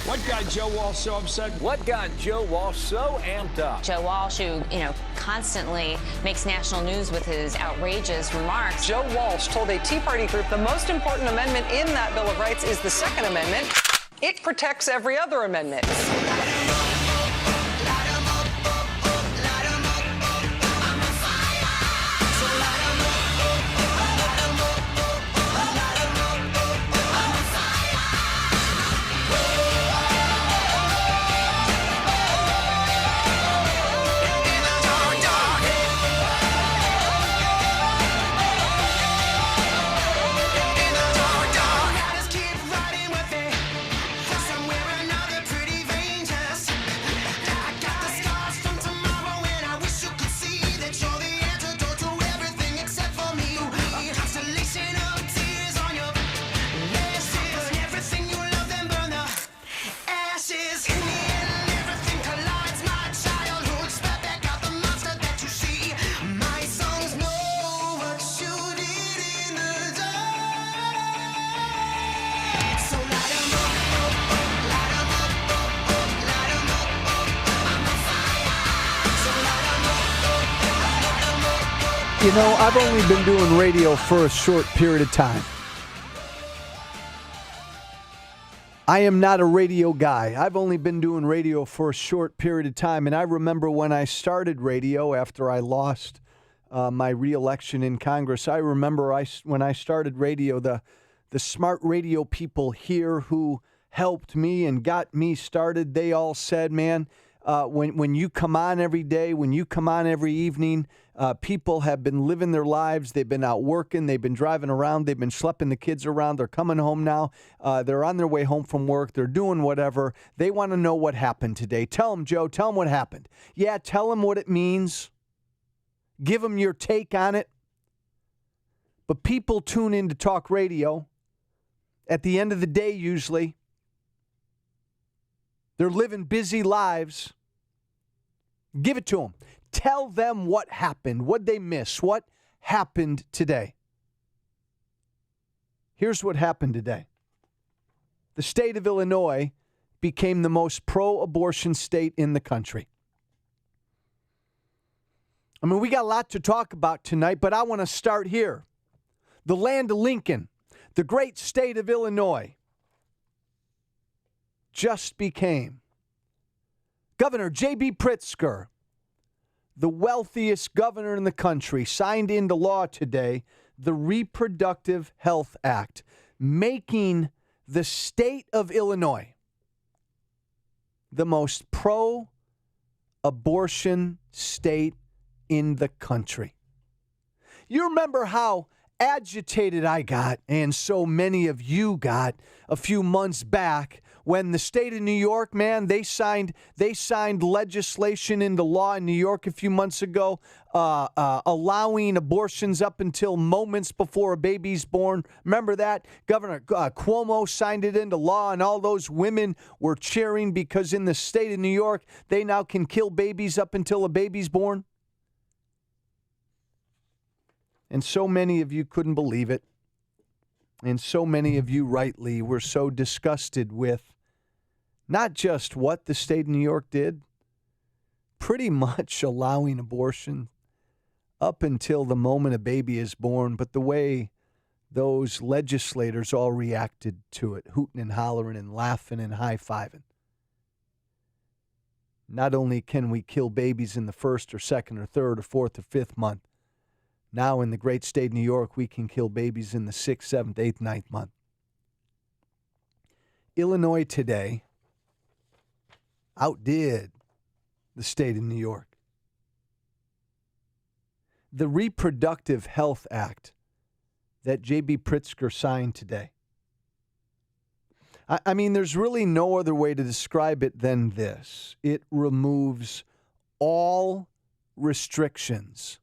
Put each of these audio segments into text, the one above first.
What got Joe Walsh so upset? What got Joe Walsh so amped up? Joe Walsh, who, constantly makes national news with his outrageous remarks. Joe Walsh told a Tea Party group the most important amendment in that Bill of Rights is the Second Amendment. It protects every other amendment. I've only been doing radio for a short period of time. I am not a radio guy. I've only been doing radio for a short period of time. And I remember when I started radio after I lost my re-election in Congress. I remember when I started radio, the smart radio people here who helped me and got me started, they all said, man, when you come on every day, when you come on every evening, people have been living their lives. They've been out working. They've been driving around. They've been schlepping the kids around. They're coming home now. They're on their way home from work. They're doing whatever. They want to know what happened today. Tell them, Joe. Tell them what happened. Yeah, tell them what it means. Give them your take on it. But people tune in to talk radio at the end of the day usually. They're living busy lives. Give it to them. Tell them what happened, what they miss, what happened today. Here's what happened today. The state of Illinois became the most pro-abortion state in the country. I mean, we got a lot to talk about tonight, but I want to start here. The land of Lincoln, the great state of Illinois, just became Governor J.B. Pritzker, the wealthiest governor in the country, signed into law today the Reproductive Health Act, making the state of Illinois the most pro-abortion state in the country. You remember how agitated I got, and so many of you got a few months back when the state of New York, man, they signed legislation into law in New York a few months ago, allowing abortions up until moments before a baby's born. Remember that? Governor Cuomo signed it into law, and all those women were cheering because in the state of New York, they now can kill babies up until a baby's born. And so many of you couldn't believe it. And so many of you rightly were so disgusted with not just what the state of New York did, pretty much allowing abortion up until the moment a baby is born, but the way those legislators all reacted to it, hooting and hollering and laughing and high-fiving. Not only can we kill babies in the first or second or third or fourth or fifth month, now in the great state of New York, we can kill babies in the 6th, 7th, 8th, 9th month. Illinois today outdid the state of New York. The Reproductive Health Act that J.B. Pritzker signed today. I mean, there's really no other way to describe it than this. It removes all restrictions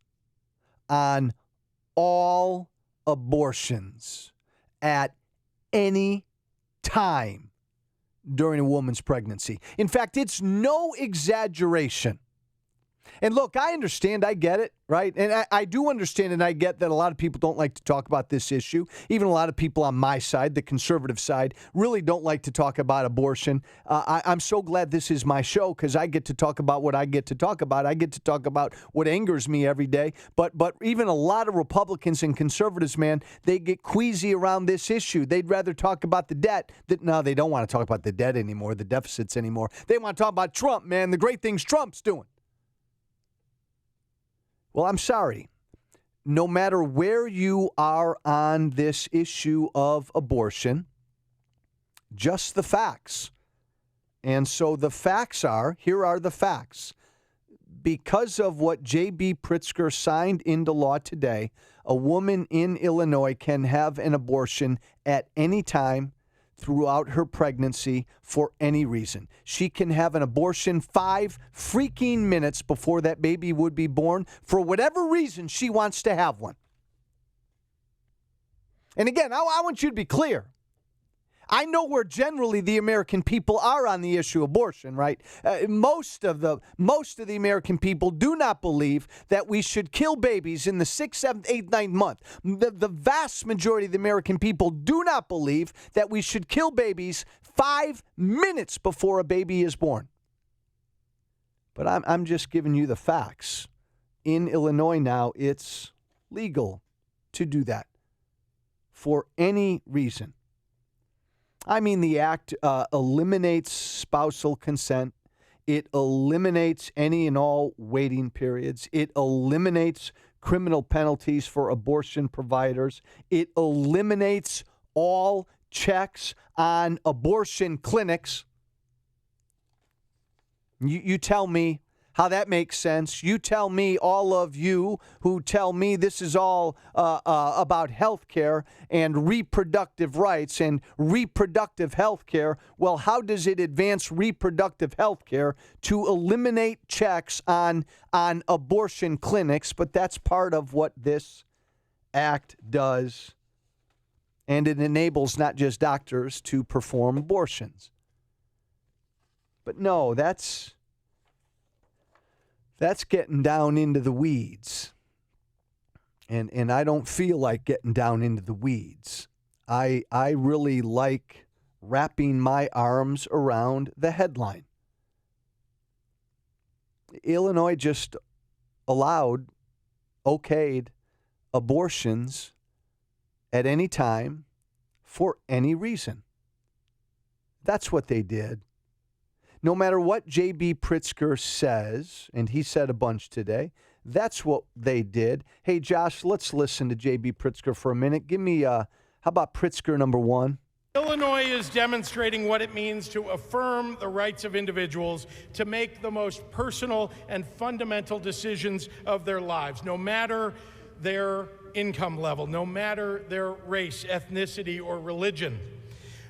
on all abortions at any time during a woman's pregnancy. In fact, it's no exaggeration And look, I understand. I get it, right? And I do understand and I get that a lot of people don't like to talk about this issue. Even a lot of people on my side, the conservative side, really don't like to talk about abortion. I'm so glad this is my show because I get to talk about what I get to talk about. I get to talk about what angers me every day. But even a lot of Republicans and conservatives, man, they get queasy around this issue. They'd rather talk about the debt. No, they don't want to talk about the debt anymore, the deficits anymore. They want to talk about Trump, man, the great things Trump's doing. Well, I'm sorry. No matter where you are on this issue of abortion, just the facts. And so the facts are, here are the facts. Because of what J.B. Pritzker signed into law today, a woman in Illinois can have an abortion at any time throughout her pregnancy for any reason. She can have an abortion 5 freaking minutes before that baby would be born for whatever reason she wants to have one. And again, I want you to be clear. I know where generally the American people are on the issue of abortion, right? Most of the American people do not believe that we should kill babies in the 6th, 7th, 8th, 9th month. The vast majority of the American people do not believe that we should kill babies 5 minutes before a baby is born. But I'm just giving you the facts. In Illinois now, it's legal to do that for any reason. I mean, the act eliminates spousal consent. It eliminates any and all waiting periods. It eliminates criminal penalties for abortion providers. It eliminates all checks on abortion clinics. You tell me how that makes sense. You tell me, all of you who tell me this is all about health care and reproductive rights and reproductive health care. Well, how does it advance reproductive health care to eliminate checks on abortion clinics? But that's part of what this act does. And it enables not just doctors to perform abortions. But no, that's getting down into the weeds. And I don't feel like getting down into the weeds. I really like wrapping my arms around the headline. Illinois just okayed abortions at any time for any reason. That's what they did. No matter what J.B. Pritzker says, and he said a bunch today, that's what they did. Hey, Josh, let's listen to J.B. Pritzker for a minute. Give me, how about Pritzker number 1? Illinois is demonstrating what it means to affirm the rights of individuals to make the most personal and fundamental decisions of their lives, no matter their income level, no matter their race, ethnicity, or religion.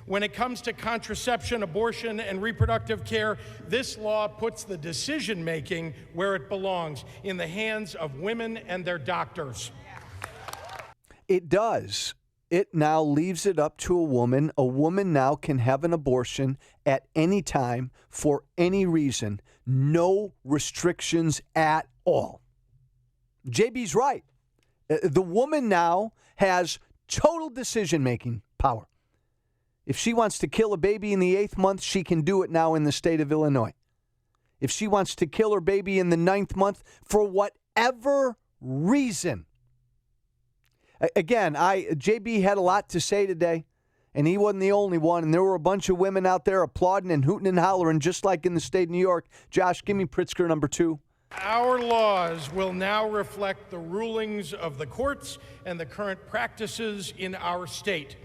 When it comes to contraception, abortion, and reproductive care, this law puts the decision-making where it belongs, in the hands of women and their doctors. It does. It now leaves it up to a woman. A woman now can have an abortion at any time for any reason. No restrictions at all. JB's right. The woman now has total decision-making power. If she wants to kill a baby in the 8th month, she can do it now in the state of Illinois. If she wants to kill her baby in the 9th month, for whatever reason. Again, JB had a lot to say today, and he wasn't the only one. And there were a bunch of women out there applauding and hooting and hollering, just like in the state of New York. Josh, give me Pritzker number 2. Our laws will now reflect the rulings of the courts and the current practices in our state.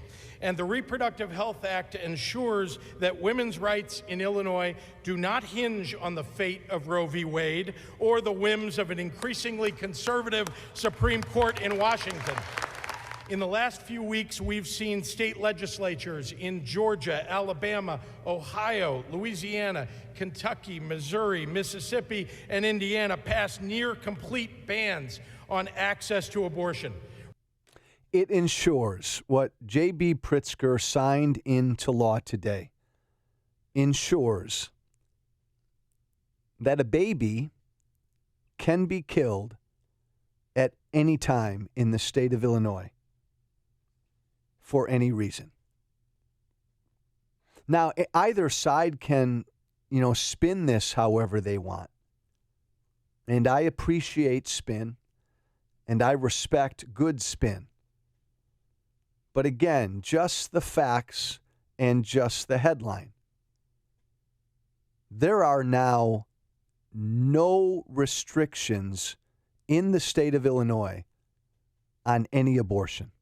And the Reproductive Health Act ensures that women's rights in Illinois do not hinge on the fate of Roe v. Wade or the whims of an increasingly conservative Supreme Court in Washington. In the last few weeks, we've seen state legislatures in Georgia, Alabama, Ohio, Louisiana, Kentucky, Missouri, Mississippi, and Indiana pass near-complete bans on access to abortion. It ensures what J.B. Pritzker signed into law today, ensures that a baby can be killed at any time in the state of Illinois for any reason. Now, either side can, spin this however they want. And I appreciate spin, and I respect good spin. But again, just the facts and just the headline. There are now no restrictions in the state of Illinois on any abortion.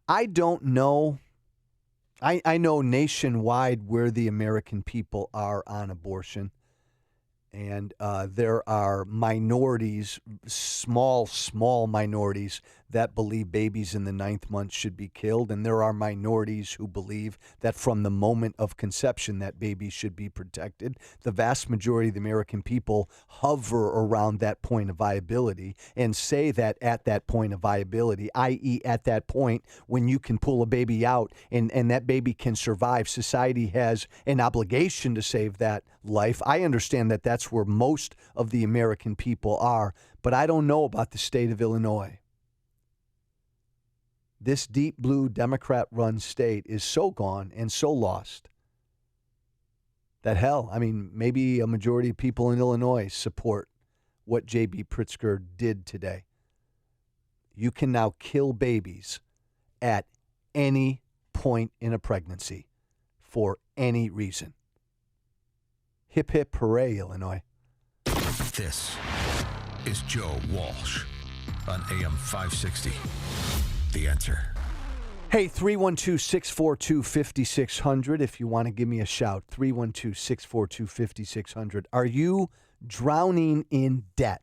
I don't know. I know nationwide where the American people are on abortion. And there are minorities, small minorities, that believe babies in the 9th month should be killed. And there are minorities who believe that from the moment of conception that babies should be protected. The vast majority of the American people hover around that point of viability and say that at that point of viability, i.e. at that point when you can pull a baby out and that baby can survive, society has an obligation to save that life. I understand that that's where most of the American people are, but I don't know about the state of Illinois. This deep blue Democrat-run state is so gone and so lost that maybe a majority of people in Illinois support what J.B. Pritzker did today. You can now kill babies at any point in a pregnancy for any reason. Hip, hip, hooray, Illinois. This is Joe Walsh on AM 560. The Answer. Hey, 312-642-5600 if you want to give me a shout. 312-642-5600. Are you drowning in debt?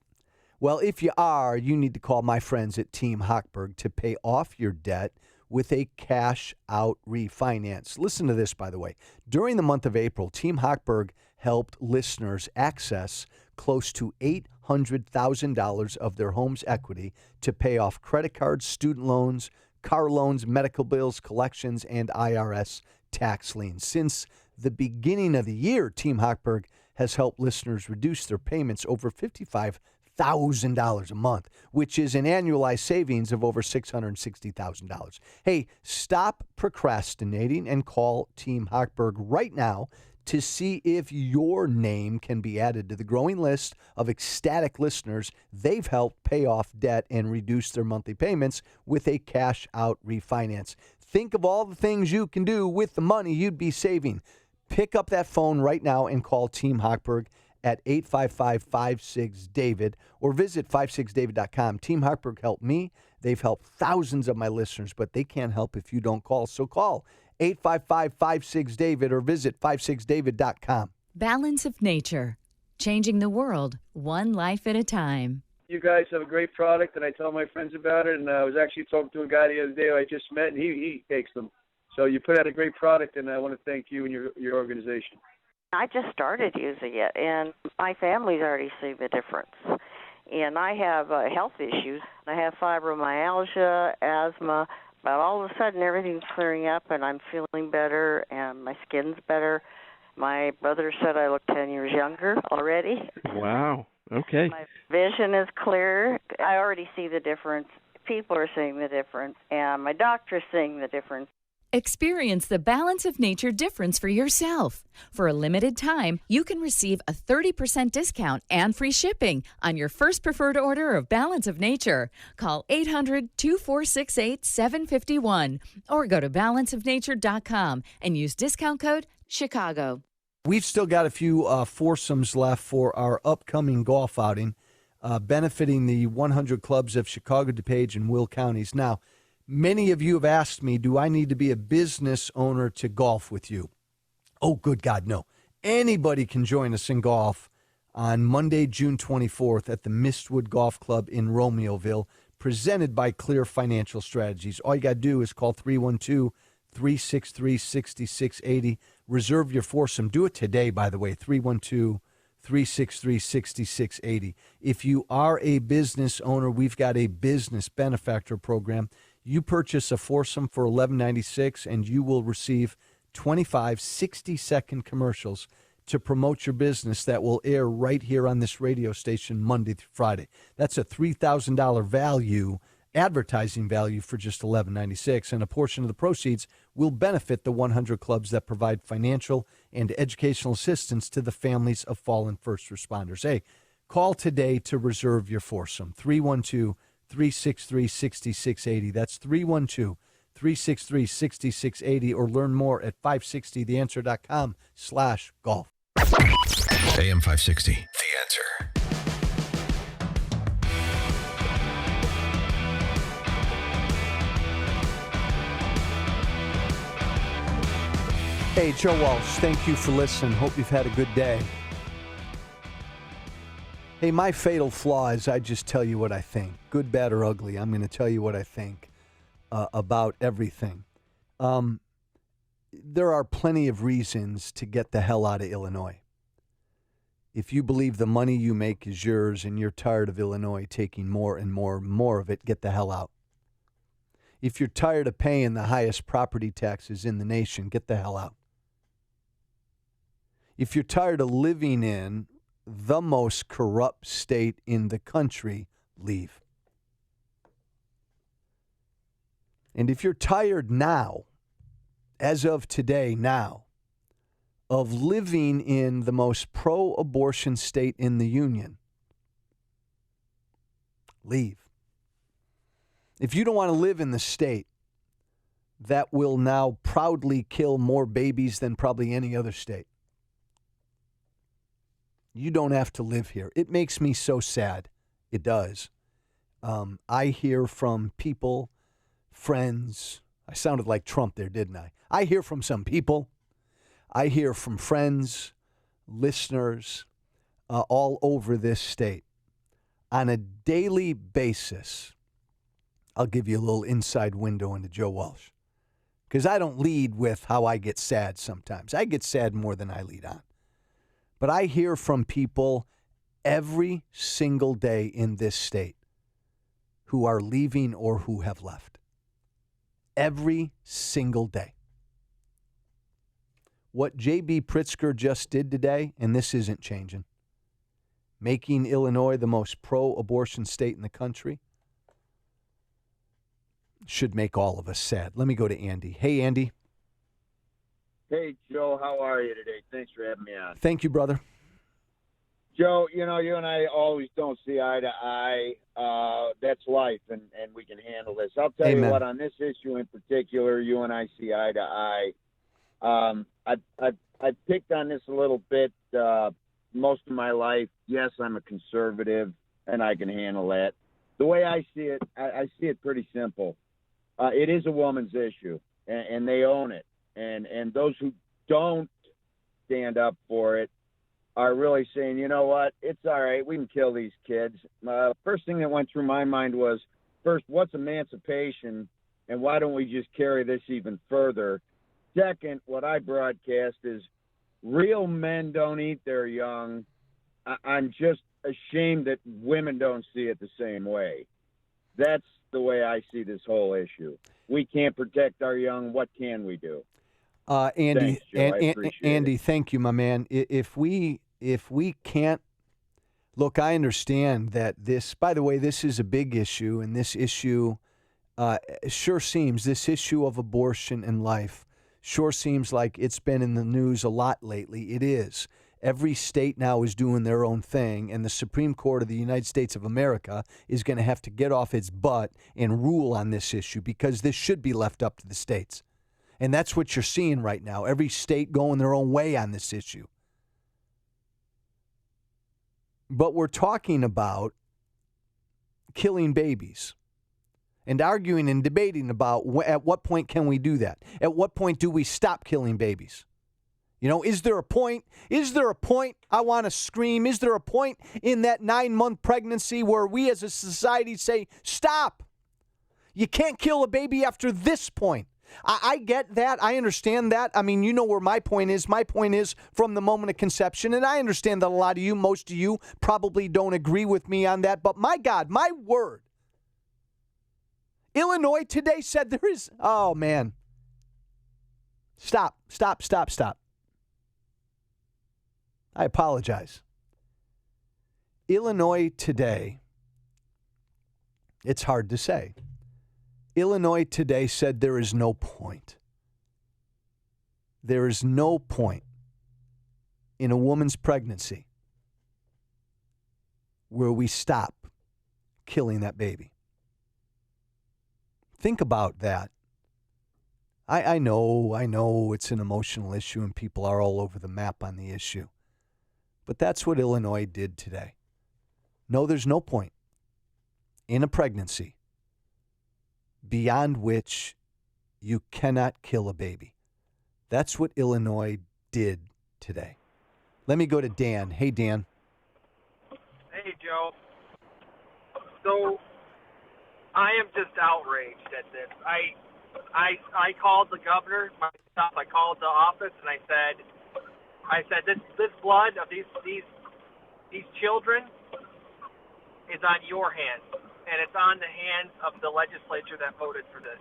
Well, if you are, you need to call my friends at Team Hochberg to pay off your debt with a cash-out refinance. Listen to this, by the way. During the month of April, Team Hochberg helped listeners access close to $800,000 of their home's equity to pay off credit cards, student loans, car loans, medical bills, collections, and IRS tax liens. Since the beginning of the year, Team Hochberg has helped listeners reduce their payments over $55,000 a month, which is an annualized savings of over $660,000. Hey, stop procrastinating and call Team Hochberg right now to see if your name can be added to the growing list of ecstatic listeners they've helped pay off debt and reduce their monthly payments with a cash-out refinance. Think of all the things you can do with the money you'd be saving. Pick up that phone right now and call Team Hochberg at 855-56-DAVID or visit 56david.com. Team Hochberg helped me. They've helped thousands of my listeners, but they can't help if you don't call. So call 855-56-DAVID or visit 56david.com. Balance of Nature, changing the world one life at a time. You guys have a great product, and I tell my friends about it. And I was actually talking to a guy the other day who I just met, and he takes them. So you put out a great product, and I want to thank you and your organization. I just started using it, and my family's already seen the difference. And I have health issues. I have fibromyalgia, asthma, but all of a sudden everything's clearing up, and I'm feeling better, and my skin's better. My brother said I look 10 years younger already. Wow. Okay. My vision is clear. I already see the difference. People are seeing the difference, and my doctor's seeing the difference. Experience the Balance of Nature difference for yourself. For a limited time, you can receive a 30% discount and free shipping on your first preferred order of Balance of Nature. Call 800-2468-751 or go to balanceofnature.com and use discount code Chicago. We've still got a few foursomes left for our upcoming golf outing, benefiting the 100 clubs of Chicago, DuPage, and Will counties. Now, many of you have asked me, do I need to be a business owner to golf with you? Oh, good God, no. Anybody can join us in golf on Monday, June 24th at the Mistwood Golf Club in Romeoville, presented by Clear Financial Strategies. All you got to do is call 312-363-6680. Reserve your foursome. Do it today, by the way, 312-363-6680. If you are a business owner, we've got a business benefactor program. You purchase a foursome for $11.96, and you will receive 25 60-second commercials to promote your business that will air right here on this radio station Monday through Friday. That's a $3,000 value, advertising value for just $11.96, and a portion of the proceeds will benefit the 100 clubs that provide financial and educational assistance to the families of fallen first responders. Hey, call today to reserve your foursome. 312-363-6680. That's 312-363-6680, or learn more at 560theanswer.com/golf. AM 560, The Answer. Hey, Joe Walsh, thank you for listening. Hope you've had a good day. Hey, my fatal flaw is I just tell you what I think. Good, bad, or ugly, I'm going to tell you what I think about everything. There are plenty of reasons to get the hell out of Illinois. If you believe the money you make is yours and you're tired of Illinois taking more and more of it, get the hell out. If you're tired of paying the highest property taxes in the nation, get the hell out. If you're tired of living in the most corrupt state in the country, leave. And if you're tired now, as of today now, of living in the most pro-abortion state in the union, leave. If you don't want to live in the state that will now proudly kill more babies than probably any other state, you don't have to live here. It makes me so sad. It does. I hear from people, friends. I sounded like Trump there, didn't I? I hear from some people. I hear from friends, listeners, all over this state. On a daily basis, I'll give you a little inside window into Joe Walsh. Because I don't lead with how I get sad sometimes. I get sad more than I lead on. But I hear from people every single day in this state who are leaving or who have left. Every single day. What J.B. Pritzker just did today, and this isn't changing, making Illinois the most pro-abortion state in the country, should make all of us sad. Let me go to Andy. Hey, Andy. Hey, Joe, how are you today? Thanks for having me on. Thank you, brother. Joe, you and I always don't see eye to eye. That's life, and we can handle this. I'll tell Amen. you what, on this issue in particular, you and I see eye to eye. I've picked on this a little bit most of my life. Yes, I'm a conservative, and I can handle that. The way I see it, I see it pretty simple. It is a woman's issue, and they own it. And those who don't stand up for it are really saying, you know what, it's all right, we can kill these kids. First thing that went through my mind was, first, what's emancipation, and why don't we just carry this even further? Second, what I broadcast is real men don't eat their young. I'm just ashamed that women don't see it the same way. That's the way I see this whole issue. We can't protect our young. What can we do? Andy, Thanks, Joe. Andy, thank you, my man. If we can't, look, I understand that this, by the way, this is a big issue, and this issue sure seems, this issue of abortion and life sure seems like it's been in the news a lot lately. It is. Every state now is doing their own thing, and the Supreme Court of the United States of America is going to have to get off its butt and rule on this issue, because this should be left up to the states. And that's what you're seeing right now. Every state going their own way on this issue. But we're talking about killing babies and arguing and debating about at what point can we do that? At what point do we stop killing babies? You know, is there a point? Is there a point, I want to scream, is there a point in that 9-month pregnancy where we as a society say, stop? You can't kill a baby after this point. I get that. I understand that. I mean, you know where my point is. My point is from the moment of conception, and I understand that a lot of you, most of you, probably don't agree with me on that. But my God, my word. Illinois today said there is, oh, man. Stop. I apologize. Illinois today, it's hard to say. Illinois today said there is no point. There is no point in a woman's pregnancy where we stop killing that baby. Think about that. I know it's an emotional issue and people are all over the map on the issue. But that's what Illinois did today. No, there's no point in a pregnancy beyond which you cannot kill a baby. That's what Illinois did today. Let me go to Dan. Hey, Dan. Hey, Joe. So I am just outraged at this. I called the governor myself. I called the office and I said this blood of these children is on your hands, and it's on the hands of the legislature that voted for this.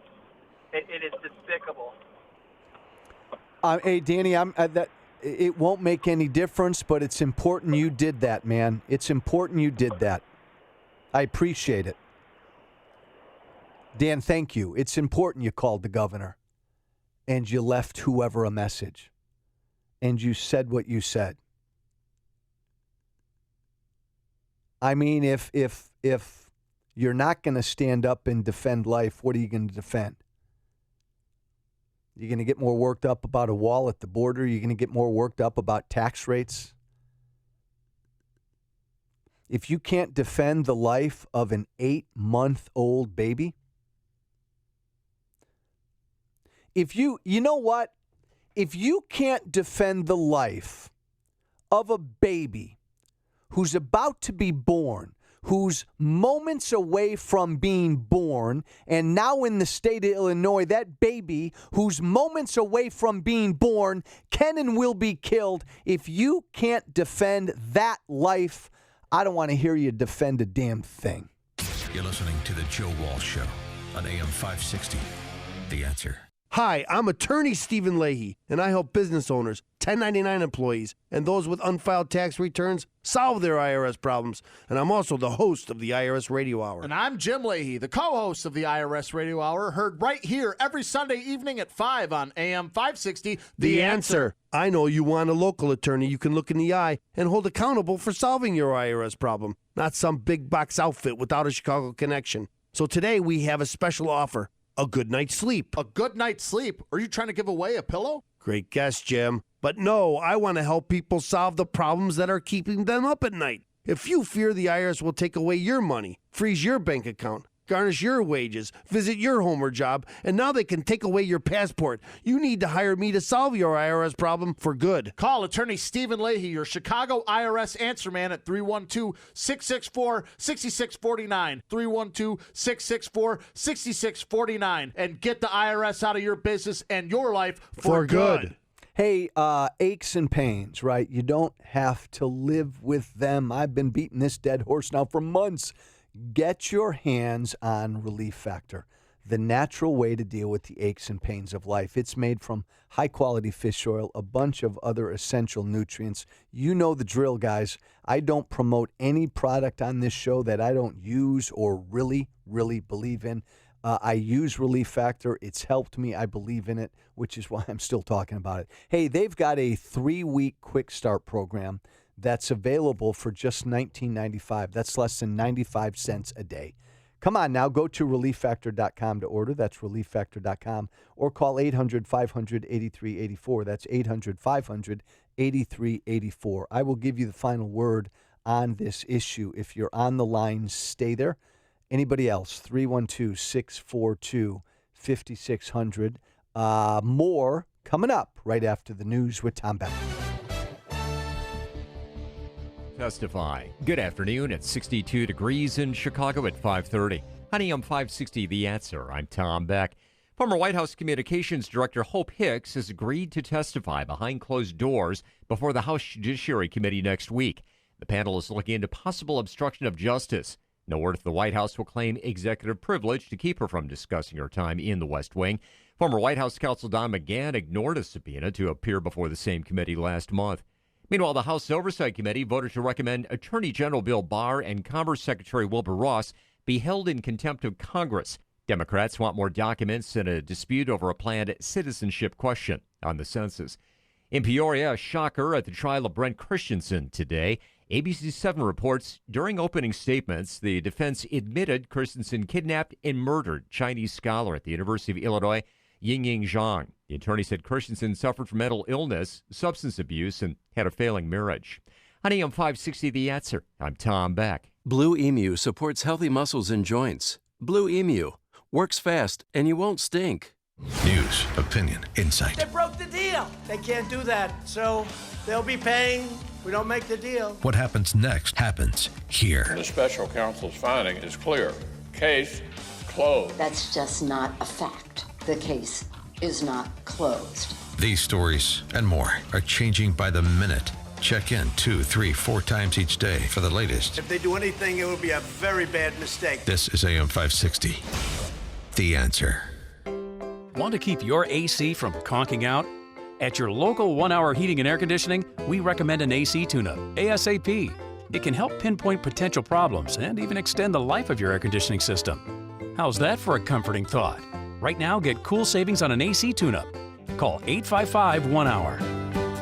It is despicable. Hey, Danny, it won't make any difference, but it's important you did that, man. It's important you did that. I appreciate it. Dan, thank you. It's important you called the governor and you left whoever a message and you said what you said. I mean, if you're not going to stand up and defend life, what are you going to defend? You're going to get more worked up about a wall at the border? You're going to get more worked up about tax rates? If you can't defend the life of an 8-month-old baby, you know what? If you can't defend the life of a baby who's about to be born, who's moments away from being born, and now in the state of Illinois, that baby who's moments away from being born can and will be killed. If you can't defend that life, I don't want to hear you defend a damn thing. You're listening to the Joe Walsh Show on AM 560. The Answer. Hi, I'm attorney Stephen Leahy, and I help business owners, 1099 employees, and those with unfiled tax returns solve their IRS problems. And I'm also the host of the IRS Radio Hour. And I'm Jim Leahy, the co-host of the IRS Radio Hour, heard right here every Sunday evening at 5 on AM 560. The Answer. I know you want a local attorney you can look in the eye and hold accountable for solving your IRS problem, not some big box outfit without a Chicago connection. So today we have a special offer. A good night's sleep. A good night's sleep? Are you trying to give away a pillow? Great guess, Jim. But no, I want to help people solve the problems that are keeping them up at night. If you fear the IRS will take away your money, freeze your bank account, garnish your wages, visit your home or job, and now they can take away your passport, you need to hire me to solve your IRS problem for good. Call attorney Stephen Leahy, your Chicago IRS answer man at 312-664-6649, 312-664-6649, and get the IRS out of your business and your life for good. Hey, aches and pains, right? You don't have to live with them. I've been beating this dead horse now for months. Get your hands on Relief Factor, the natural way to deal with the aches and pains of life. It's made from high-quality fish oil, a bunch of other essential nutrients. You know the drill, guys. I don't promote any product on this show that I don't use or really believe in. I use Relief Factor. It's helped me. I believe in it, which is why I'm still talking about it. Hey, they've got a 3-week quick start program that's available for just $19.95. That's less than 95 cents a day. Come on now, go to ReliefFactor.com to order. That's ReliefFactor.com. Or call 800-500-8384. That's 800-500-8384. I will give you the final word on this issue. If you're on the line, stay there. Anybody else? 312-642-5600. More coming up right after the news with Tom Beck. Testify. Good afternoon. It's 62 degrees in Chicago at 5:30. On AM 560, The Answer. I'm Tom Beck. Former White House Communications Director Hope Hicks has agreed to testify behind closed doors before the House Judiciary Committee next week. The panel is looking into possible obstruction of justice. No word if the White House will claim executive privilege to keep her from discussing her time in the West Wing. Former White House counsel Don McGahn ignored a subpoena to appear before the same committee last month. Meanwhile, the House Oversight Committee voted to recommend Attorney General Bill Barr and Commerce Secretary Wilbur Ross be held in contempt of Congress. Democrats want more documents in a dispute over a planned citizenship question on the census. In Peoria, a shocker at the trial of Brent Christensen today. ABC 7 reports during opening statements, the defense admitted Christensen kidnapped and murdered Chinese scholar at the University of Illinois, Yingying Zhang. The attorney said Christensen suffered from mental illness, substance abuse, and had a failing marriage. On AM 560, The Answer, I'm Tom Beck. Blue Emu supports healthy muscles and joints. Blue Emu works fast and you won't stink. News, opinion, insight. They broke the deal. They can't do that. So they'll be paying. We don't make the deal. What happens next happens here. The special counsel's finding is clear. Case closed. That's just not a fact. The case is not closed. These stories and more are changing by the minute. Check in 2, 3, 4 times each day for the latest. If they do anything, it would be a very bad mistake. This is AM 560. The Answer. Want to keep your AC from conking out? At your local 1 Hour Heating and Air Conditioning, we recommend an AC tune-up, ASAP. It can help pinpoint potential problems and even extend the life of your air conditioning system. How's that for a comforting thought? Right now, get cool savings on an AC tune-up. Call 855-1-HOUR.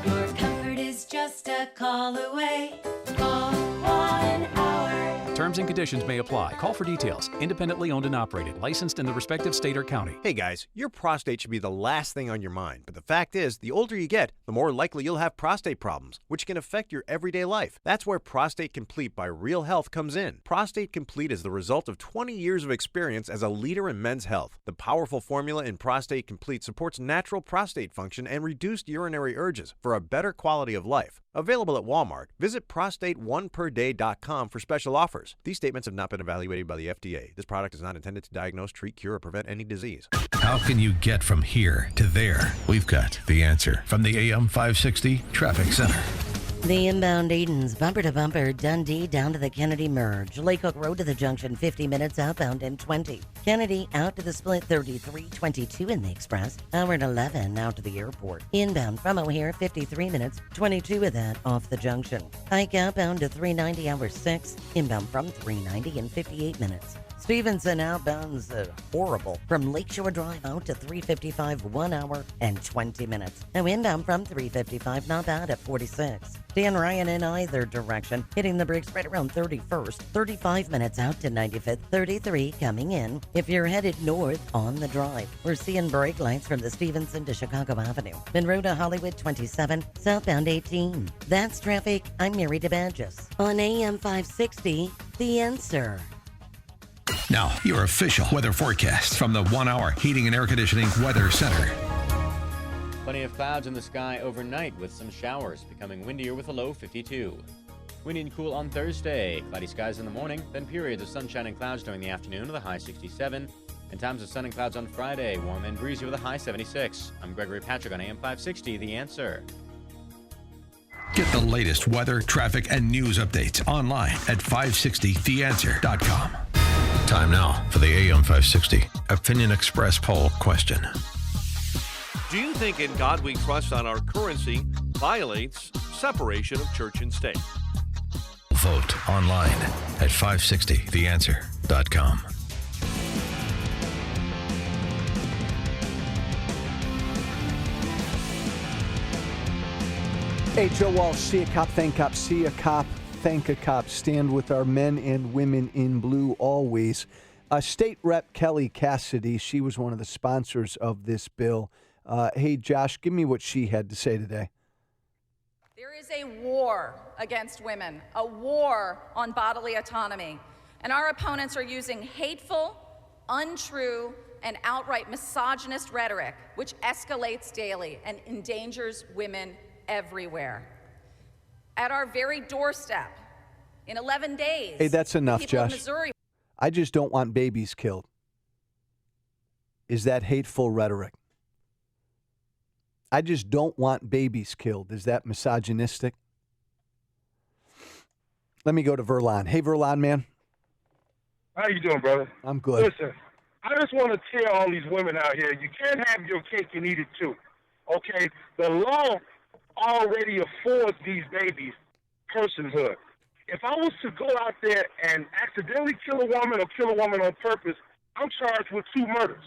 Your comfort is just a call away. Call 1 Hour. Terms and conditions may apply. Call for details. Independently owned and operated. Licensed in the respective state or county. Hey guys, your prostate should be the last thing on your mind. But the fact is, the older you get, the more likely you'll have prostate problems, which can affect your everyday life. That's where Prostate Complete by Real Health comes in. Prostate Complete is the result of 20 years of experience as a leader in men's health. The powerful formula in Prostate Complete supports natural prostate function and reduced urinary urges for a better quality of life. Available at Walmart. Visit prostate1perday.com for special offers. These statements have not been evaluated by the FDA. This product is not intended to diagnose, treat, cure, or prevent any disease. How can you get from here to there? We've got the answer from the AM 560 Traffic Center. The inbound Edens, bumper to bumper, Dundee down to the Kennedy merge. Lake Hook Road to the junction, 50 minutes outbound in 20. Kennedy out to the split, 33:22 in the express. Hour 11 out to the airport. Inbound from O'Hare, 53 minutes, 22 of that off the junction. Pike outbound to 390, hour 6. Inbound from 390 in 58 minutes. Stevenson outbound's horrible. From Lakeshore Drive out to 355, 1 hour and 20 minutes. Now inbound from 355, not bad at 46. Dan Ryan in either direction, hitting the brakes right around 31st. 35 minutes out to 95th, 33 coming in. If you're headed north on the drive, we're seeing brake lights from the Stevenson to Chicago Avenue. Monroe to Hollywood, 27, southbound 18. That's traffic. I'm Mary DeBadges. On AM 560, The Answer. Now, your official weather forecast from the 1 Hour Heating and Air Conditioning Weather Center. Plenty of clouds in the sky overnight with some showers, becoming windier with a low 52. Windy and cool on Thursday. Cloudy skies in the morning, then periods of sunshine and clouds during the afternoon with a high 67. And times of sun and clouds on Friday, warm and breezy with a high 76. I'm Gregory Patrick on AM 560, The Answer. Get the latest weather, traffic, and news updates online at 560theanswer.com. Time now for the AM 560 Opinion Express poll question. Do you think in God we trust on our currency violates separation of church and state? Vote online at 560theanswer.com. Hey, Joe Walsh, see a cop, thank cop, see a cop, thank a cop. Stand with our men and women in blue always. State Rep Kelly Cassidy, she was one of the sponsors of this bill. Hey, Josh, give me what she had to say today. There is a war against women, a war on bodily autonomy. And our opponents are using hateful, untrue, and outright misogynist rhetoric, which escalates daily and endangers women everywhere. At our very doorstep, in 11 days. Hey, that's enough, people in Josh. Missouri. I just don't want babies killed. Is that hateful rhetoric? I just don't want babies killed. Is that misogynistic? Let me go to Verlon. Hey, Verlon, man. How you doing, brother? I'm good. Listen, I just want to tell all these women out here, you can't have your cake and eat it too. Okay? The law already affords these babies personhood. If I was to go out there and accidentally kill a woman or kill a woman on purpose, I'm charged with 2 murders.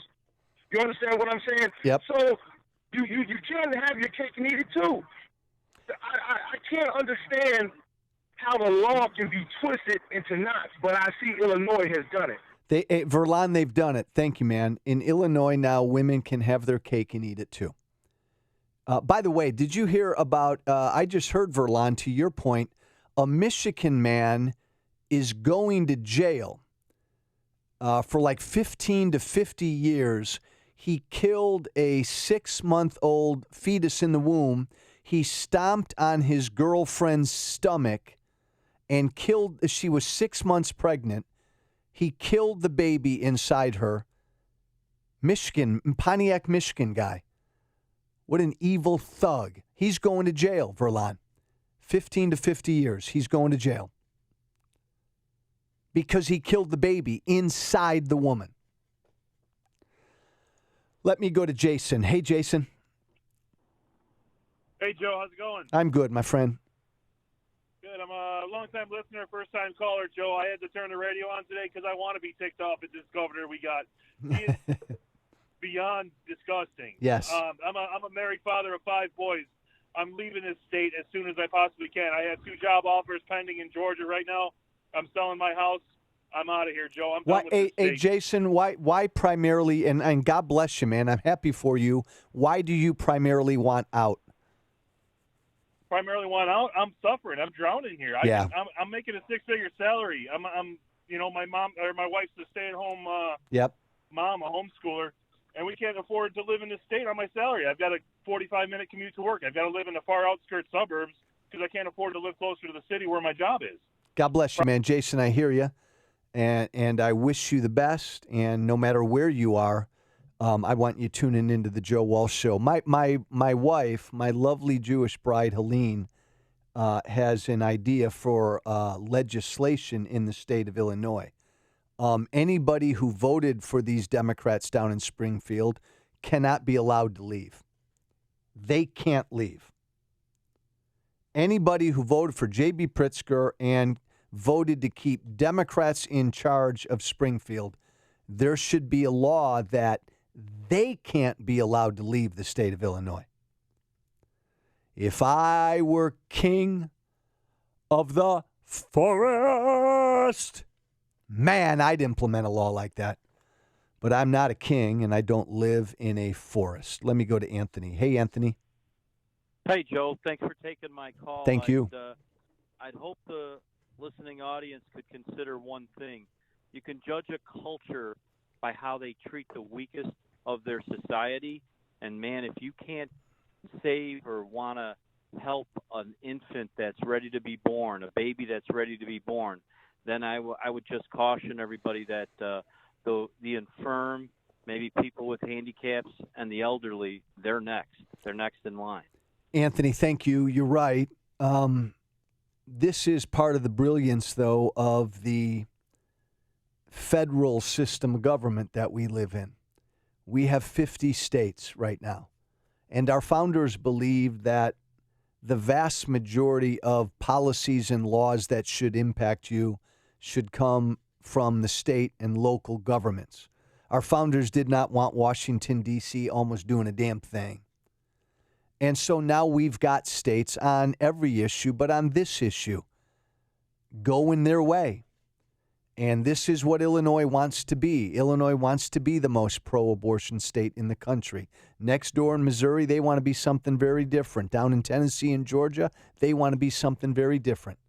You understand what I'm saying? Yep. So you can't have your cake and eat it too. I can't understand how the law can be twisted into knots, but I see Illinois has done it. Verlon, they've done it. Thank you, man. In Illinois now, women can have their cake and eat it too. By the way, did you hear about, I just heard, Verlon, to your point, a Michigan man is going to jail for like 15 to 50 years. He killed a 6-month-old fetus in the womb. He stomped on his girlfriend's stomach and killed, she was 6 months pregnant. He killed the baby inside her. Michigan, Pontiac, Michigan guy. What an evil thug. He's going to jail, Verlon. 15 to 50 years. He's going to jail. Because he killed the baby inside the woman. Let me go to Jason. Hey, Jason. Hey, Joe. How's it going? I'm good, my friend. Good. I'm a long-time listener, first-time caller, Joe. I had to turn the radio on today because I want to be ticked off at this governor we got. He is beyond disgusting. Yes. I'm a married father of 5 boys. I'm leaving this state as soon as I possibly can. I have 2 job offers pending in Georgia right now. I'm selling my house. I'm out of here, Joe. I'm done with this Hey, state. Jason, why primarily, and God bless you, man, I'm happy for you. Why do you primarily want out? Primarily want out. I'm suffering. I'm drowning here. Yeah. I'm making a 6-figure salary. I'm my mom or my wife's a stay-at-home Yep. mom, a homeschooler, and we can't afford to live in this state on my salary. I've got a 45-minute commute to work. I've got to live in the far outskirts suburbs because I can't afford to live closer to the city where my job is. God bless you, man. Jason, I hear you, and I wish you the best. And no matter where you are, I want you tuning into the Joe Walsh Show. My wife, my lovely Jewish bride, Helene, has an idea for legislation in the state of Illinois. Anybody who voted for these Democrats down in Springfield cannot be allowed to leave. They can't leave. Anybody who voted for J.B. Pritzker and voted to keep Democrats in charge of Springfield, there should be a law that they can't be allowed to leave the state of Illinois. If I were king of the forest, man, I'd implement a law like that. But I'm not a king, and I don't live in a forest. Let me go to Anthony. Hey, Anthony. Hey, Joe. Thanks for taking my call. Thank you. I'd hope the listening audience could consider one thing. You can judge a culture by how they treat the weakest of their society. And, man, if you can't save or want to help an infant that's ready to be born, a baby that's ready to be born, then I would just caution everybody that the infirm, maybe people with handicaps, and the elderly, they're next. They're next in line. Anthony, thank you. You're right. This is part of the brilliance, though, of the federal system of government that we live in. We have 50 states right now. And our founders believed that the vast majority of policies and laws that should impact you should come from the state and local governments. Our founders did not want Washington, D.C. almost doing a damn thing. And so now we've got states on every issue, but on this issue, going their way. And this is what Illinois wants to be. Illinois wants to be the most pro-abortion state in the country. Next door in Missouri, they want to be something very different. Down in Tennessee and Georgia, they want to be something very different.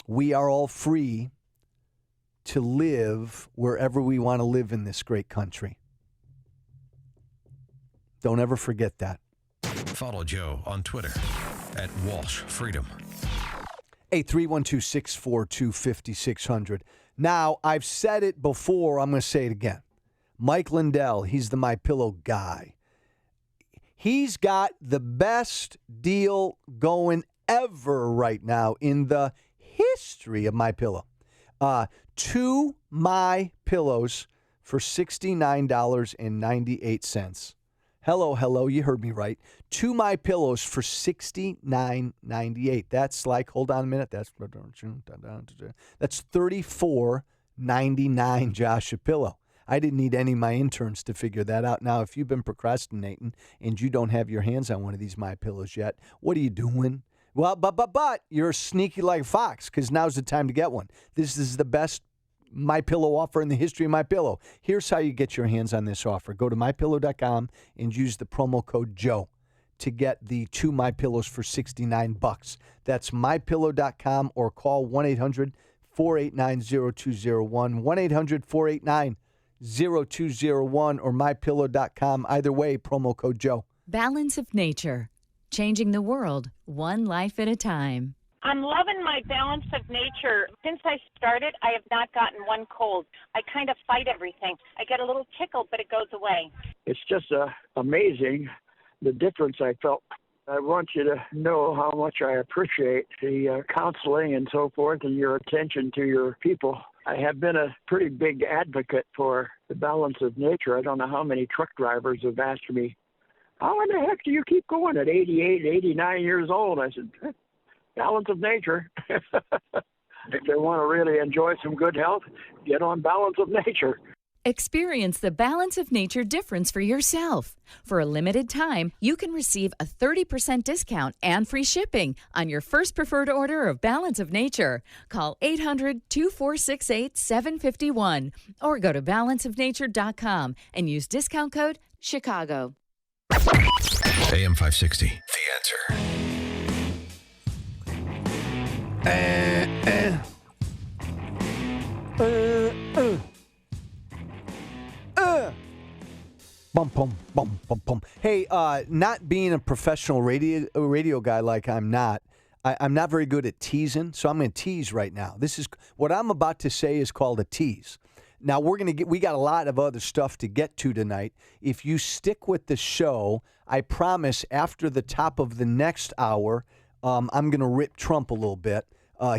We are all free to live wherever we want to live in this great country. Don't ever forget that. Follow Joe on Twitter at Walsh Freedom. 312-642-5600. Now, I've said it before. I'm going to say it again. Mike Lindell, he's the MyPillow guy. He's got the best deal going ever right now in the history of MyPillow. 2 MyPillows for $69.98. Hello, you heard me right. 2 My Pillows for $69.98. That's like, hold on a minute, that's $34.99, Josh, a pillow. I didn't need any of my interns to figure that out. Now, if you've been procrastinating and you don't have your hands on one of these My Pillows yet, what are you doing? Well, but you're sneaky like a fox, because now's the time to get one. This is the best My Pillow offer in the history of My Pillow. Here's how you get your hands on this offer. Go to mypillow.com and use the promo code Joe to get the 2 My Pillows for $69. That's mypillow.com or call 1-800-489-0201, 1-800-489-0201 or mypillow.com. Either way, promo code Joe. Balance of Nature, changing the world one life at a time. I'm loving my Balance of Nature. Since I started, I have not gotten one cold. I kind of fight everything. I get a little tickle, but it goes away. It's just amazing the difference I felt. I want you to know how much I appreciate the counseling and so forth and your attention to your people. I have been a pretty big advocate for the Balance of Nature. I don't know how many truck drivers have asked me, how in the heck do you keep going at 88, 89 years old? I said, Balance of Nature. If they want to really enjoy some good health, get on Balance of Nature. Experience the Balance of Nature difference for yourself. For a limited time, you can receive a 30% discount and free shipping on your first preferred order of Balance of Nature. Call 800-2468-751 or go to balanceofnature.com and use discount code Chicago. AM 560, The Answer. Bum, bum, bum, bum, bum. Hey, not being a professional radio guy like I'm not very good at teasing, so I'm going to tease right now. This is what I'm about to say is called a tease. Now we got a lot of other stuff to get to tonight. If you stick with the show, I promise after the top of the next hour, I'm going to rip Trump a little bit.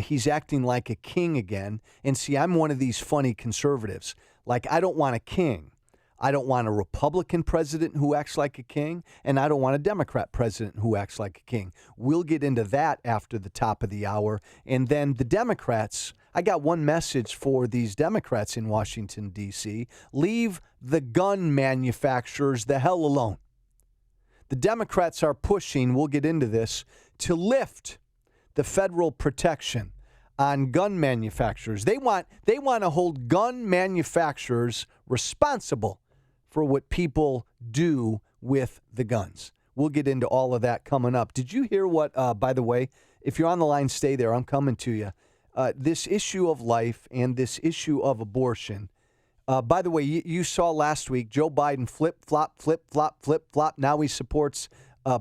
He's acting like a king again. And see, I'm one of these funny conservatives. Like, I don't want a king. I don't want a Republican president who acts like a king, and I don't want a Democrat president who acts like a king. We'll get into that after the top of the hour. And then the Democrats, I got one message for these Democrats in Washington, D.C. Leave the gun manufacturers the hell alone. The Democrats are pushing, we'll get into this, to lift the federal protection on gun manufacturers. They want to hold gun manufacturers responsible for what people do with the guns. We'll get into all of that coming up. Did you hear what, by the way, if you're on the line, stay there. I'm coming to you. This issue of life and this issue of abortion. By the way, you saw last week Joe Biden flip-flop. Now he supports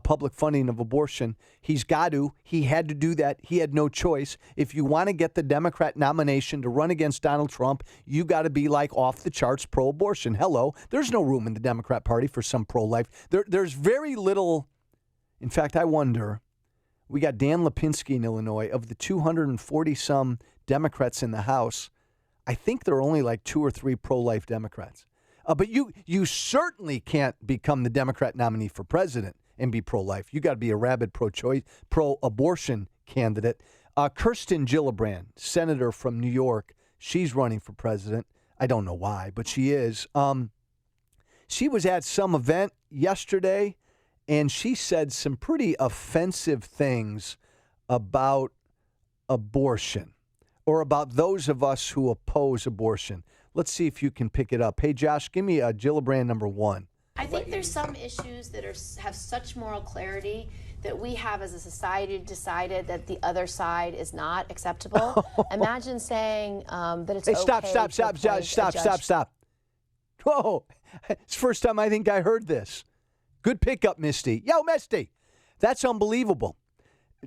public funding of abortion. He's got to. He had to do that. He had no choice. If you want to get the Democrat nomination to run against Donald Trump, you got to be like off the charts pro-abortion. Hello. There's no room in the Democrat Party for some pro-life. There's very little. In fact, I wonder, we got Dan Lipinski in Illinois. Of the 240-some Democrats in the House, I think there are only like 2 or 3 pro-life Democrats. But you certainly can't become the Democrat nominee for president and be pro-life. You got to be a rabid pro-choice, pro-abortion candidate. Kirsten Gillibrand, senator from New York, she's running for president. I don't know why, but she is. She was at some event yesterday, and she said some pretty offensive things about abortion or about those of us who oppose abortion. Let's see if you can pick it up. Hey, Josh, give me Gillibrand number 1. I think there's some issues that have such moral clarity that we have as a society decided that the other side is not acceptable. Imagine saying that it's okay. Stop. Whoa, it's the first time I think I heard this. Good pickup, Misty. Yo, Misty, that's unbelievable.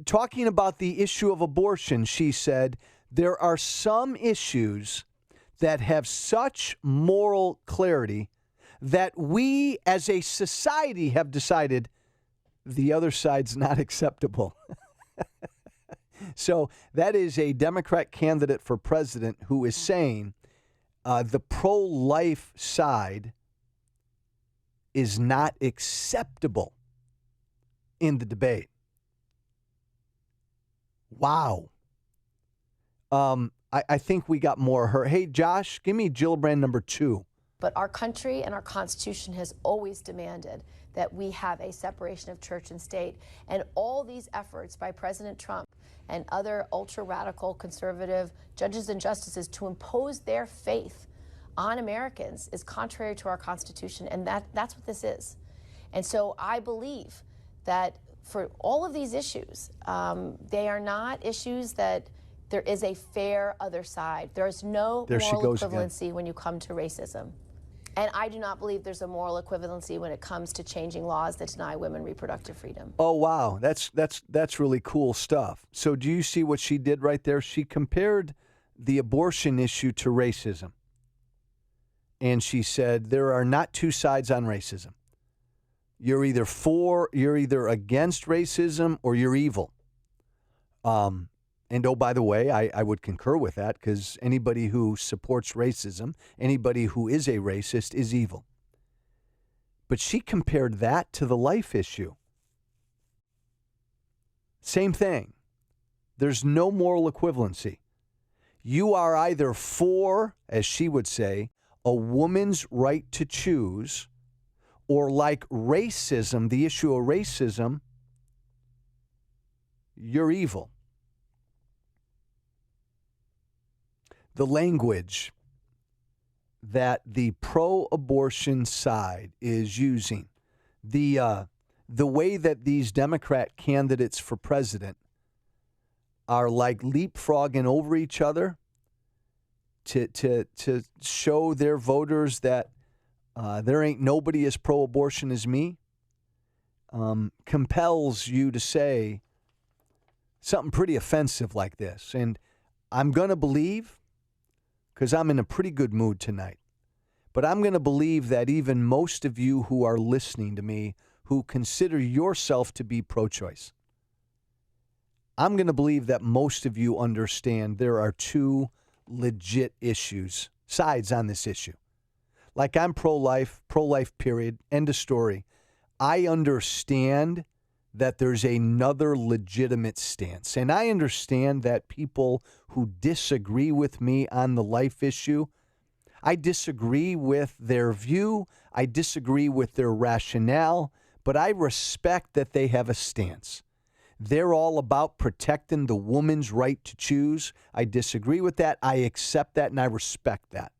Talking about the issue of abortion, she said, there are some issues that have such moral clarity that we as a society have decided the other side's not acceptable. So that is a Democrat candidate for president who is saying the pro-life side is not acceptable in the debate. Wow. I think we got more of her. Hey, Josh, give me Gillibrand number 2. But our country and our Constitution has always demanded that we have a separation of church and state. And all these efforts by President Trump and other ultra-radical conservative judges and justices to impose their faith on Americans is contrary to our Constitution, and that's what this is. And so I believe that for all of these issues, they are not issues that there is a fair other side. There is no moral equivalency when you come to racism. And I do not believe there's a moral equivalency when it comes to changing laws that deny women reproductive freedom. Oh, wow. That's really cool stuff. So do you see what she did right there? She compared the abortion issue to racism. And she said, there are not two sides on racism. You're either against racism or you're evil. And oh, by the way, I would concur with that, because anybody who supports racism, anybody who is a racist is evil. But she compared that to the life issue. Same thing. There's no moral equivalency. You are either for, as she would say, a woman's right to choose, or like racism, the issue of racism, you're evil. The language that the pro-abortion side is using, the way that these Democrat candidates for president are like leapfrogging over each other to show their voters that there ain't nobody as pro-abortion as me, compels you to say something pretty offensive like this. And I'm going to believe, because I'm in a pretty good mood tonight, but I'm going to believe that even most of you who are listening to me who consider yourself to be pro-choice, I'm going to believe that most of you understand there are two legit sides on this issue. Like, I'm pro-life period, end of story. I understand that there's another legitimate stance. And I understand that people who disagree with me on the life issue, I disagree with their view, I disagree with their rationale, but I respect that they have a stance. They're all about protecting the woman's right to choose. I disagree with that. I accept that, and I respect that.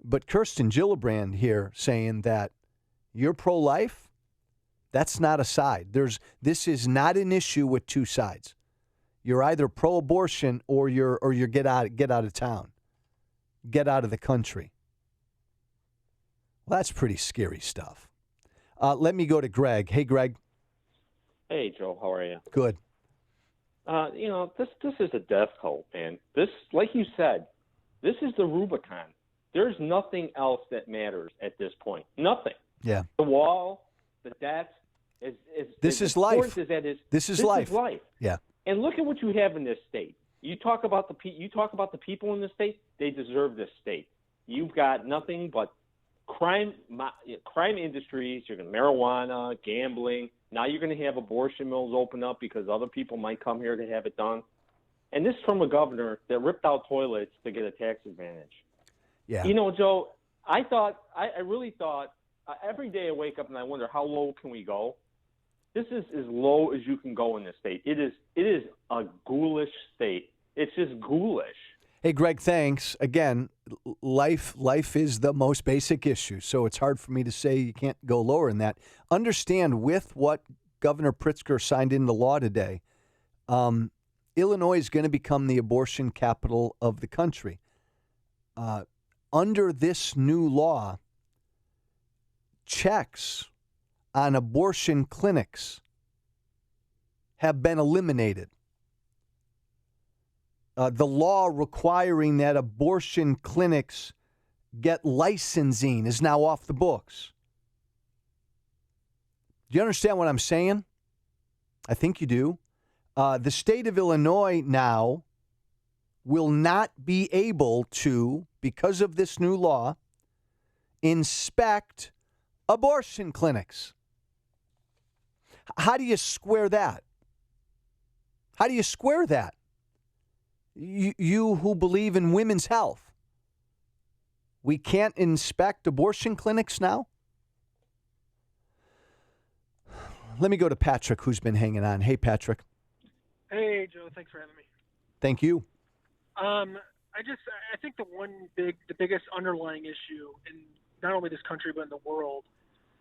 But Kirsten Gillibrand here saying that you're pro-life, that's not a side. This is not an issue with two sides. You're either pro-abortion or you're get out of town, get out of the country. Well, that's pretty scary stuff. Let me go to Greg. Hey, Greg. Hey, Joe. How are you? Good. This is a death cult, man. This, like you said, this is the Rubicon. There's nothing else that matters at this point. Nothing. Yeah. The wall, the death, this is life. This is life. Yeah. And look at what you have in this state. You talk about the people in this state. They deserve this state. You've got nothing but crime industries. You're going to marijuana, gambling. Now you're going to have abortion mills open up because other people might come here to have it done. And this from a governor that ripped out toilets to get a tax advantage. Yeah. Joe, I really thought every day I wake up and I wonder how low can we go. This is as low as you can go in this state. It is a ghoulish state. It's just ghoulish. Hey, Greg, thanks. Again, life is the most basic issue, so it's hard for me to say you can't go lower than that. Understand, with what Governor Pritzker signed into law today, Illinois is going to become the abortion capital of the country. Under this new law, checks on abortion clinics have been eliminated. The law requiring that abortion clinics get licensing is now off the books. Do you understand what I'm saying? I think you do. The state of Illinois now will not be able to, because of this new law, inspect abortion clinics. How do you square that? How do you square that? You who believe in women's health, we can't inspect abortion clinics now? Let me go to Patrick, who's been hanging on. Hey, Patrick. Hey, Joe. Thanks for having me. Thank you. I think the biggest underlying issue in not only this country but in the world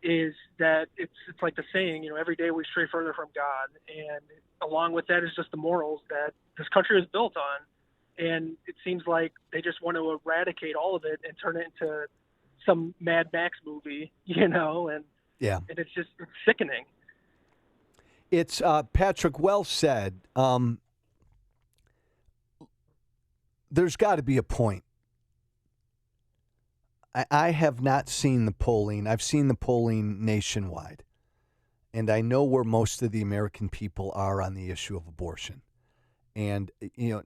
is that it's like the saying, every day we stray further from God, and along with that is just the morals that this country is built on, and it seems like they just want to eradicate all of it and turn it into some Mad Max movie, and it's sickening. It's Patrick, well said. There's got to be a point. I have not seen the polling. I've seen the polling nationwide, and I know where most of the American people are on the issue of abortion. And,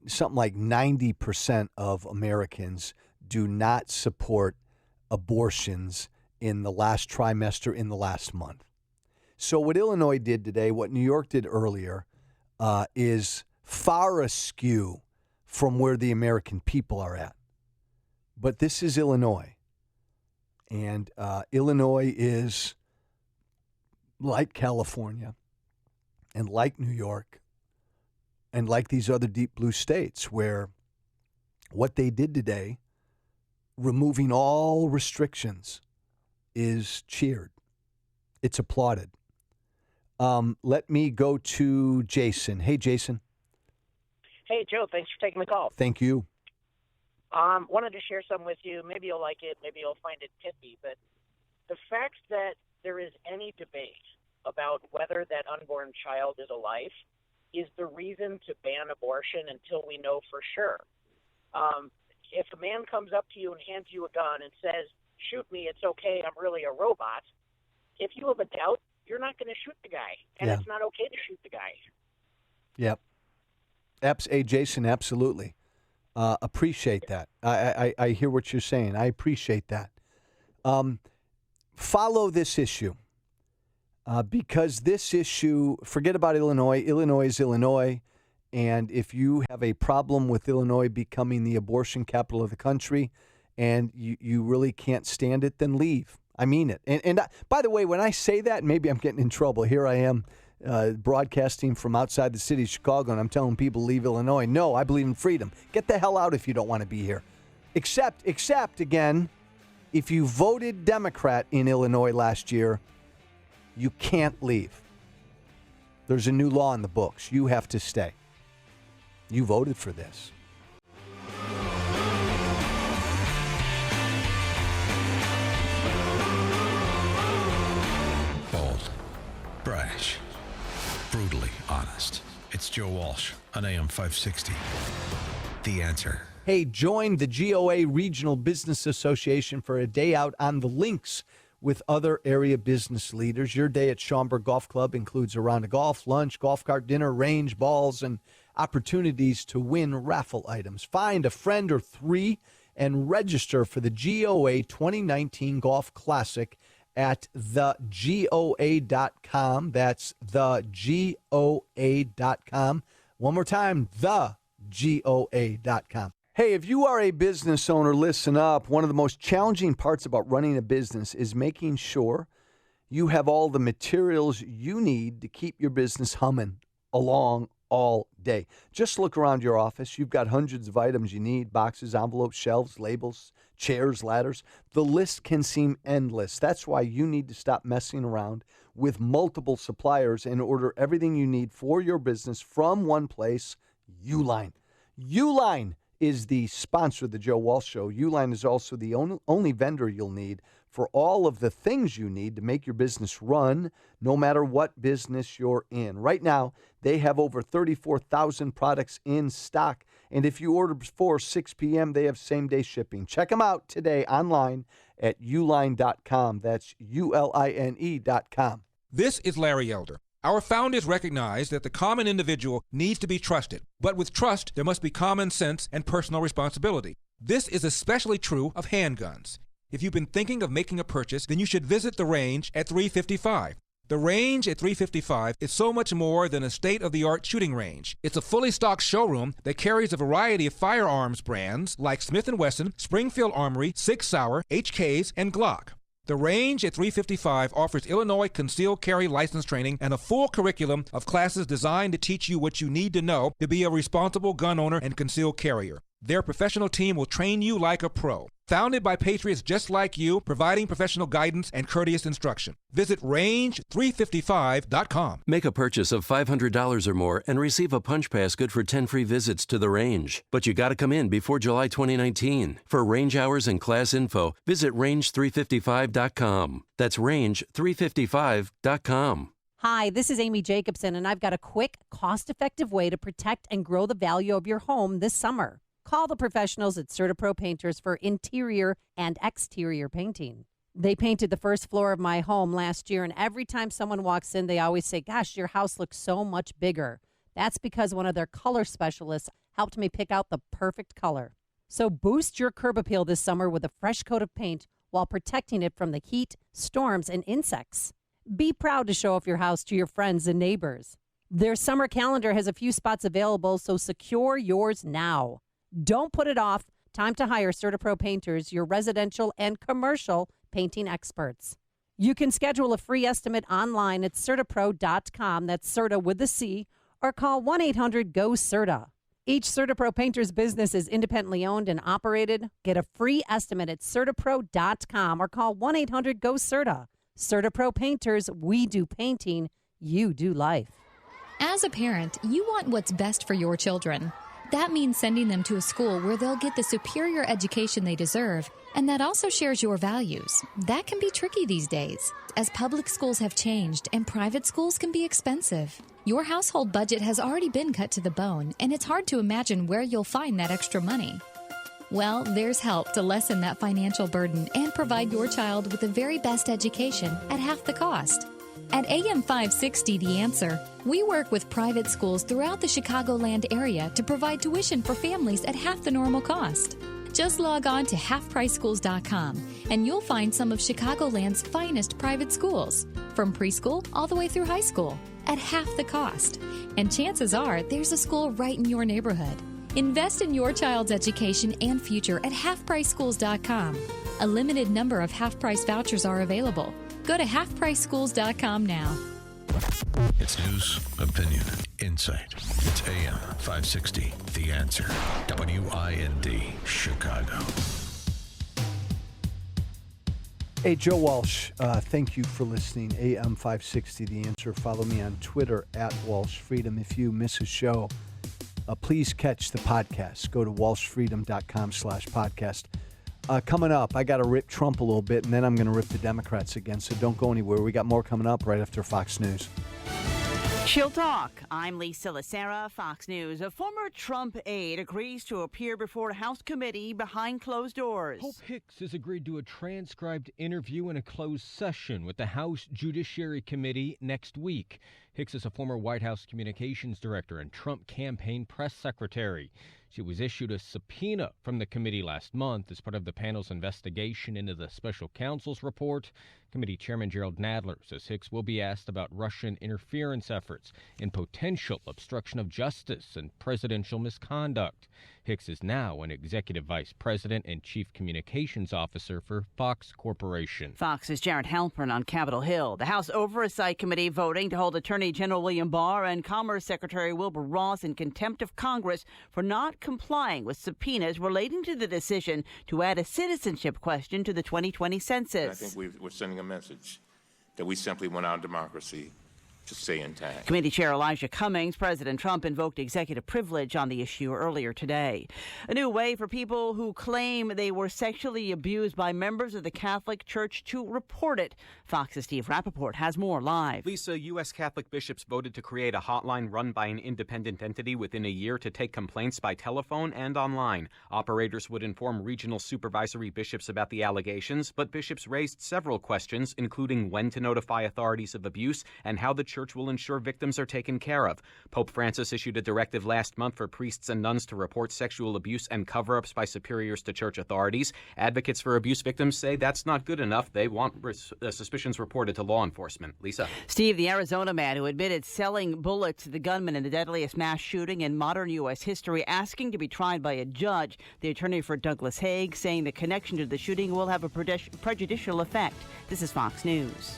something like 90% of Americans do not support abortions in the last trimester, in the last month. So what Illinois did today, what New York did earlier, is far askew from where the American people are at. But this is Illinois. And Illinois is like California and like New York and like these other deep blue states where what they did today, removing all restrictions, is cheered. It's applauded. Let me go to Jason. Hey, Jason. Hey, Joe. Thanks for taking the call. Thank you. Wanted to share some with you. Maybe you'll like it. Maybe you'll find it pithy. But the fact that there is any debate about whether that unborn child is a life is the reason to ban abortion until we know for sure. If a man comes up to you and hands you a gun and says, "Shoot me, it's okay, I'm really a robot," if you have a doubt, you're not going to shoot the guy. And it's not okay to shoot the guy. Yep. Hey, Jason, absolutely. Appreciate that. I hear what you're saying. I appreciate that. Follow this issue because this issue, forget about Illinois. Illinois is Illinois. And if you have a problem with Illinois becoming the abortion capital of the country and you really can't stand it, then leave. I mean it. And by the way, when I say that, maybe I'm getting in trouble. Here I am broadcasting from outside the city of Chicago, and I'm telling people to leave Illinois. No, I believe in freedom. Get the hell out if you don't want to be here. Except, again, if you voted Democrat in Illinois last year, you can't leave. There's a new law in the books. You have to stay. You voted for this. Bold, brash, brutally honest. It's Joe Walsh on AM 560. The Answer. Hey, join the GOA Regional Business Association for a day out on the links with other area business leaders. Your day at Schaumburg Golf Club includes a round of golf, lunch, golf cart dinner, range, balls, and opportunities to win raffle items. Find a friend or three and register for the GOA 2019 Golf Classic at thegoa.com. That's thegoa.com. One more time, thegoa.com. Hey, if you are a business owner, listen up. One of the most challenging parts about running a business is making sure you have all the materials you need to keep your business humming along all day. Just look around your office. You've got hundreds of items you need: boxes, envelopes, shelves, labels, chairs, ladders. The list can seem endless. That's why you need to stop messing around with multiple suppliers and order everything you need for your business from one place, Uline. Uline is the sponsor of the Joe Walsh Show. Uline is also the only vendor you'll need for all of the things you need to make your business run, no matter what business you're in. Right now, they have over 34,000 products in stock. And if you order before 6 p.m., they have same-day shipping. Check them out today online at uline.com. That's uline.com. This is Larry Elder. Our founders recognized that the common individual needs to be trusted. But with trust, there must be common sense and personal responsibility. This is especially true of handguns. If you've been thinking of making a purchase, then you should visit The Range at 355. The Range at 355 is so much more than a state-of-the-art shooting range. It's a fully stocked showroom that carries a variety of firearms brands like Smith & Wesson, Springfield Armory, Sig Sauer, HKs, and Glock. The Range at 355 offers Illinois concealed carry license training and a full curriculum of classes designed to teach you what you need to know to be a responsible gun owner and concealed carrier. Their professional team will train you like a pro. Founded by patriots just like you, providing professional guidance and courteous instruction. Visit range355.com. Make a purchase of $500 or more and receive a punch pass good for 10 free visits to The Range. But you got to come in before July 2019. For range hours and class info, visit range355.com. That's range355.com. Hi, this is Amy Jacobson, and I've got a quick, cost-effective way to protect and grow the value of your home this summer. Call the professionals at CertaPro Painters for interior and exterior painting. They painted the first floor of my home last year, and every time someone walks in, they always say, gosh, your house looks so much bigger. That's because one of their color specialists helped me pick out the perfect color. So boost your curb appeal this summer with a fresh coat of paint while protecting it from the heat, storms, and insects. Be proud to show off your house to your friends and neighbors. Their summer calendar has a few spots available, so secure yours now. Don't put it off. Time to hire CertaPro Painters, your residential and commercial painting experts. You can schedule a free estimate online at CertaPro.com, that's Certa with a C, or call 1-800-GO-CERTA. Each CertaPro Painters business is independently owned and operated. Get a free estimate at CertaPro.com or call 1-800-GO-CERTA. CertaPro Painters, we do painting, you do life. As a parent, you want what's best for your children. That means sending them to a school where they'll get the superior education they deserve, and that also shares your values. That can be tricky these days, as public schools have changed and private schools can be expensive. Your household budget has already been cut to the bone, and it's hard to imagine where you'll find that extra money. Well, there's help to lessen that financial burden and provide your child with the very best education at half the cost. At AM 560 The Answer, we work with private schools throughout the Chicagoland area to provide tuition for families at half the normal cost. Just log on to halfpriceschools.com and you'll find some of Chicagoland's finest private schools, from preschool all the way through high school, at half the cost. And chances are there's a school right in your neighborhood. Invest in your child's education and future at halfpriceschools.com. A limited number of half-price vouchers are available. Go to halfpriceschools.com now. It's news, opinion, insight. It's AM 560, The Answer. WIND, Chicago. Hey, Joe Walsh, thank you for listening. AM 560, The Answer. Follow me on Twitter at Walsh Freedom. If you miss a show, please catch the podcast. Go to walshfreedom.com/podcast. Coming up, I got to rip Trump a little bit, and then I'm going to rip the Democrats again, so don't go anywhere. We got more coming up right after Fox News. She'll talk. I'm Lisa Lacera, Fox News. A former Trump aide agrees to appear before a House committee behind closed doors. Hope Hicks has agreed to a transcribed interview in a closed session with the House Judiciary Committee next week. Hicks is a former White House communications director and Trump campaign press secretary. She was issued a subpoena from the committee last month as part of the panel's investigation into the special counsel's report. Committee Chairman Gerald Nadler says Hicks will be asked about Russian interference efforts and potential obstruction of justice and presidential misconduct. Hicks is now an executive vice president and chief communications officer for Fox Corporation. Fox's Jared Halpern on Capitol Hill. The House Oversight Committee voting to hold Attorney General William Barr and Commerce Secretary Wilbur Ross in contempt of Congress for not complying with subpoenas relating to the decision to add a citizenship question to the 2020 census. I think we're sending a message that we simply want our democracy to stay intact. Committee Chair Elijah Cummings, President Trump invoked executive privilege on the issue earlier today. A new way for people who claim they were sexually abused by members of the Catholic Church to report it. Fox's Steve Rappaport has more live. Lisa, U.S. Catholic bishops voted to create a hotline run by an independent entity within a year to take complaints by telephone and online. Operators would inform regional supervisory bishops about the allegations, but bishops raised several questions, including when to notify authorities of abuse and how the church will ensure victims are taken care of. Pope Francis issued a directive last month for priests and nuns to report sexual abuse and cover-ups by superiors to church authorities. Advocates for abuse victims say that's not good enough. They want suspicions reported to law enforcement. Lisa. Steve, the Arizona man who admitted selling bullets to the gunman in the deadliest mass shooting in modern U.S. history, asking to be tried by a judge. The attorney for Douglas Haig saying the connection to the shooting will have a prejudicial effect. This is Fox News.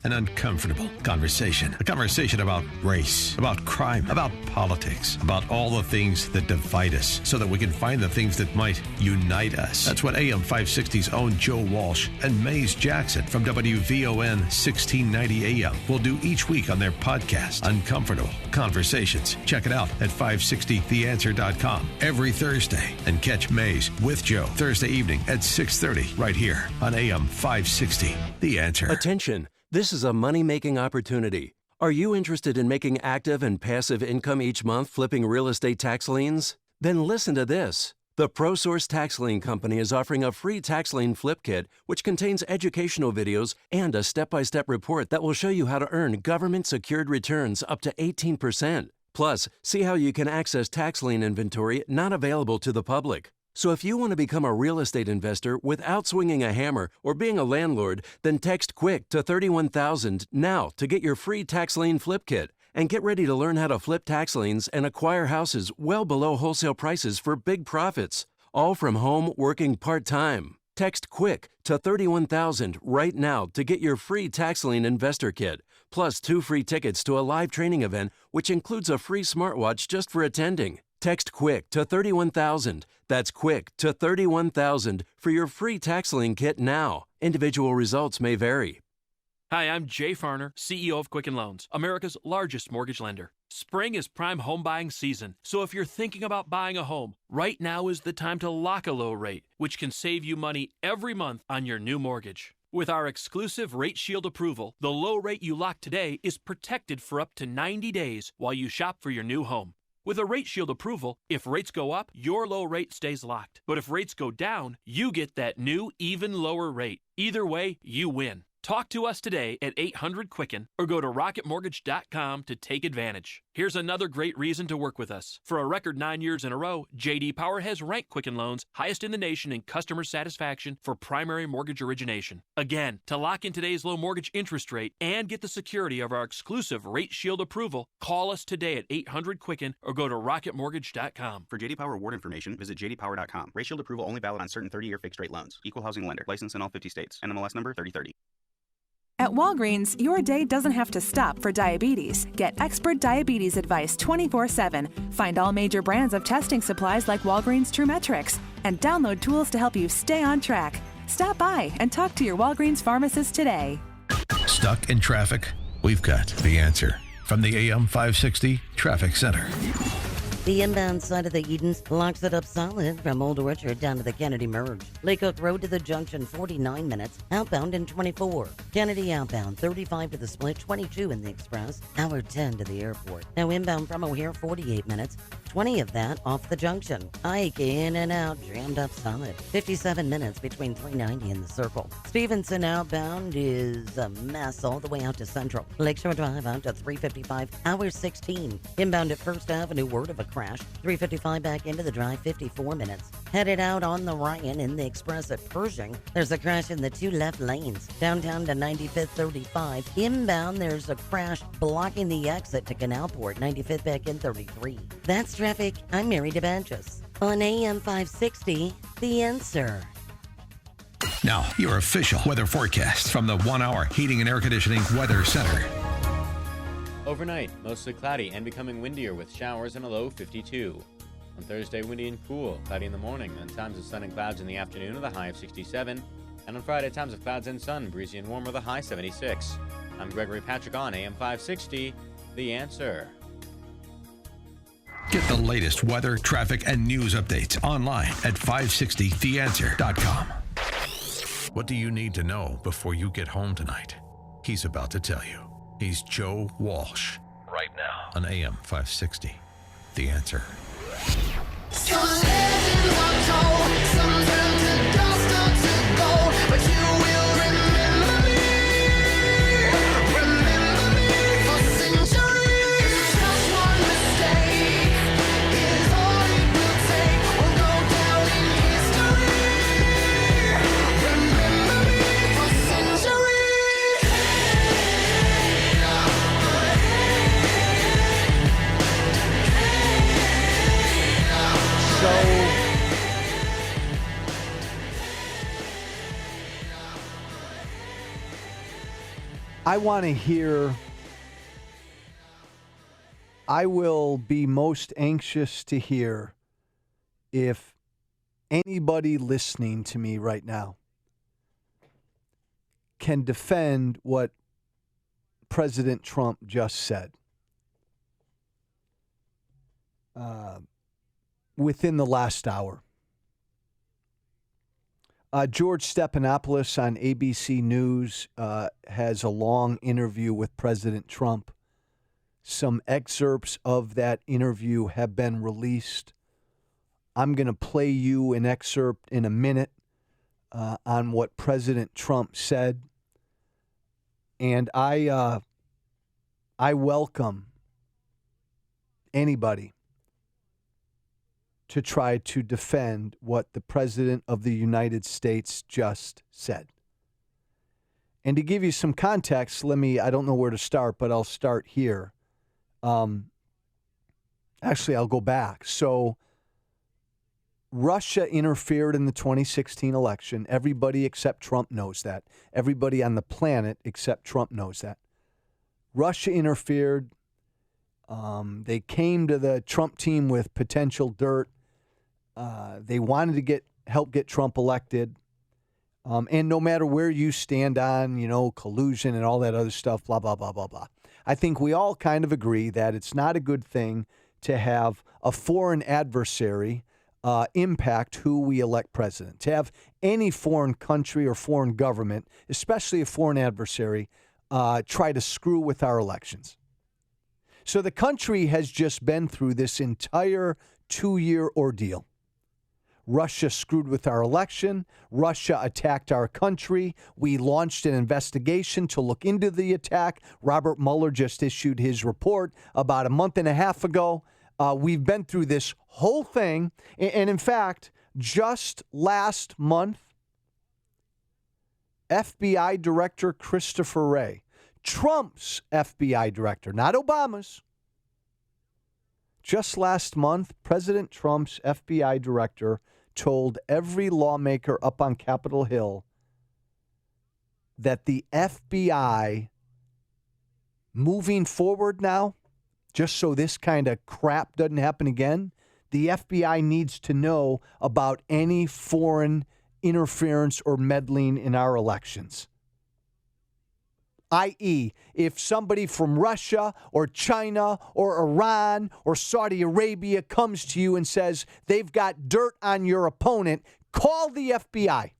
An uncomfortable conversation. A conversation about race, about crime, about politics, about all the things that divide us so that we can find the things that might unite us. That's what AM 560's own Joe Walsh and Maze Jackson from WVON 1690 AM will do each week on their podcast, Uncomfortable Conversations. Check it out at 560theanswer.com every Thursday and catch Maze with Joe Thursday evening at 6:30 right here on AM 560. The Answer. Attention. This is a money-making opportunity. Are you interested in making active and passive income each month flipping real estate tax liens? Then listen to this. The ProSource Tax Lien Company is offering a free tax lien flip kit, which contains educational videos and a step-by-step report that will show you how to earn government-secured returns up to 18%. Plus, see how you can access tax lien inventory not available to the public. So if you want to become a real estate investor without swinging a hammer or being a landlord, then text QUICK to 31000 now to get your free tax lien flip kit. And get ready to learn how to flip tax liens and acquire houses well below wholesale prices for big profits. All from home working part-time. Text QUICK to 31000 right now to get your free tax lien investor kit. Plus 2 free tickets to a live training event, which includes a free smartwatch just for attending. Text QUICK to 31000. That's QUICK to 31000 for your free tax lien kit now. Individual results may vary. Hi, I'm Jay Farner, CEO of Quicken Loans, America's largest mortgage lender. Spring is prime home buying season, so if you're thinking about buying a home, right now is the time to lock a low rate, which can save you money every month on your new mortgage. With our exclusive Rate Shield approval, the low rate you lock today is protected for up to 90 days while you shop for your new home. With a Rate Shield approval, if rates go up, your low rate stays locked. But if rates go down, you get that new, even lower rate. Either way, you win. Talk to us today at 800-QUICKEN or go to rocketmortgage.com to take advantage. Here's another great reason to work with us. For a record 9 years in a row, J.D. Power has ranked Quicken Loans highest in the nation in customer satisfaction for primary mortgage origination. Again, to lock in today's low mortgage interest rate and get the security of our exclusive Rate Shield approval, call us today at 800-QUICKEN or go to rocketmortgage.com. For J.D. Power award information, visit jdpower.com. Rate Shield approval only valid on certain 30-year fixed-rate loans. Equal housing lender. License in all 50 states. NMLS number 3030. At Walgreens, your day doesn't have to stop for diabetes. Get expert diabetes advice 24/7. Find all major brands of testing supplies like Walgreens TrueMetrics. And download tools to help you stay on track. Stop by and talk to your Walgreens pharmacist today. Stuck in traffic? We've got the answer. From the AM 560 Traffic Center. The inbound side of the Edens locks it up solid from Old Orchard down to the Kennedy Merge. Lake Oak Road to the junction, 49 minutes. Outbound in 24. Kennedy outbound, 35 to the split, 22 in the express. Hour 10 to the airport. Now inbound from O'Hare, 48 minutes. 20 of that off the junction. Ike in and out, jammed up solid. 57 minutes between 390 and the Circle. Stevenson outbound is a mess all the way out to Central. Lakeshore Drive out to 355, hour 16. Inbound at First Avenue, word of a crash. 355 back into the drive, 54 minutes. Headed out on the Ryan in the express at Pershing. There's a crash in the 2 left lanes. Downtown to 95th, 35. Inbound, there's a crash blocking the exit to Canalport, 95th back in 33. That's traffic. I'm Mary DeBanchis. On AM 560, The Answer. Now, your official weather forecast from the 1 Hour Heating and Air Conditioning Weather Center. Overnight, mostly cloudy and becoming windier with showers and a low 52. On Thursday, windy and cool, cloudy in the morning, then times of sun and clouds in the afternoon with a high of 67. And on Friday, times of clouds and sun, breezy and warm with a high 76. I'm Gregory Patrick on AM 560, The Answer. Get the latest weather, traffic, and news updates online at 560theanswer.com. What do you need to know before you get home tonight? He's about to tell you. He's Joe Walsh. Right now on AM 560. The Answer. I want to hear. I will be most anxious to hear if anybody listening to me right now can defend what President Trump just said within the last hour. George Stephanopoulos on ABC News has a long interview with President Trump. Some excerpts of that interview have been released. I'm going to play you an excerpt in a minute on what President Trump said. And I welcome anybody to try to defend what the President of the United States just said. And to give you some context, I don't know where to start, but I'll start here. Actually, I'll go back. So Russia interfered in the 2016 election. Everybody except Trump knows that. Everybody on the planet except Trump knows that. Russia interfered. They came to the Trump team with potential dirt. They wanted to help get Trump elected. And no matter where you stand on, collusion and all that other stuff, blah, blah, blah, blah, blah. I think we all kind of agree that it's not a good thing to have a foreign adversary impact who we elect president. To have any foreign country or foreign government, especially a foreign adversary, try to screw with our elections. So the country has just been through this entire 2-year ordeal. Russia screwed with our election. Russia attacked our country. We launched an investigation to look into the attack. Robert Mueller just issued his report about a month and a half ago. We've been through this whole thing. And in fact, just last month, FBI Director Christopher Wray, Trump's FBI director, not Obama's. Just last month, President Trump's FBI director told every lawmaker up on Capitol Hill that the FBI, moving forward now, just so this kind of crap doesn't happen again, the FBI needs to know about any foreign interference or meddling in our elections. I.e., if somebody from Russia or China or Iran or Saudi Arabia comes to you and says they've got dirt on your opponent, call the FBI.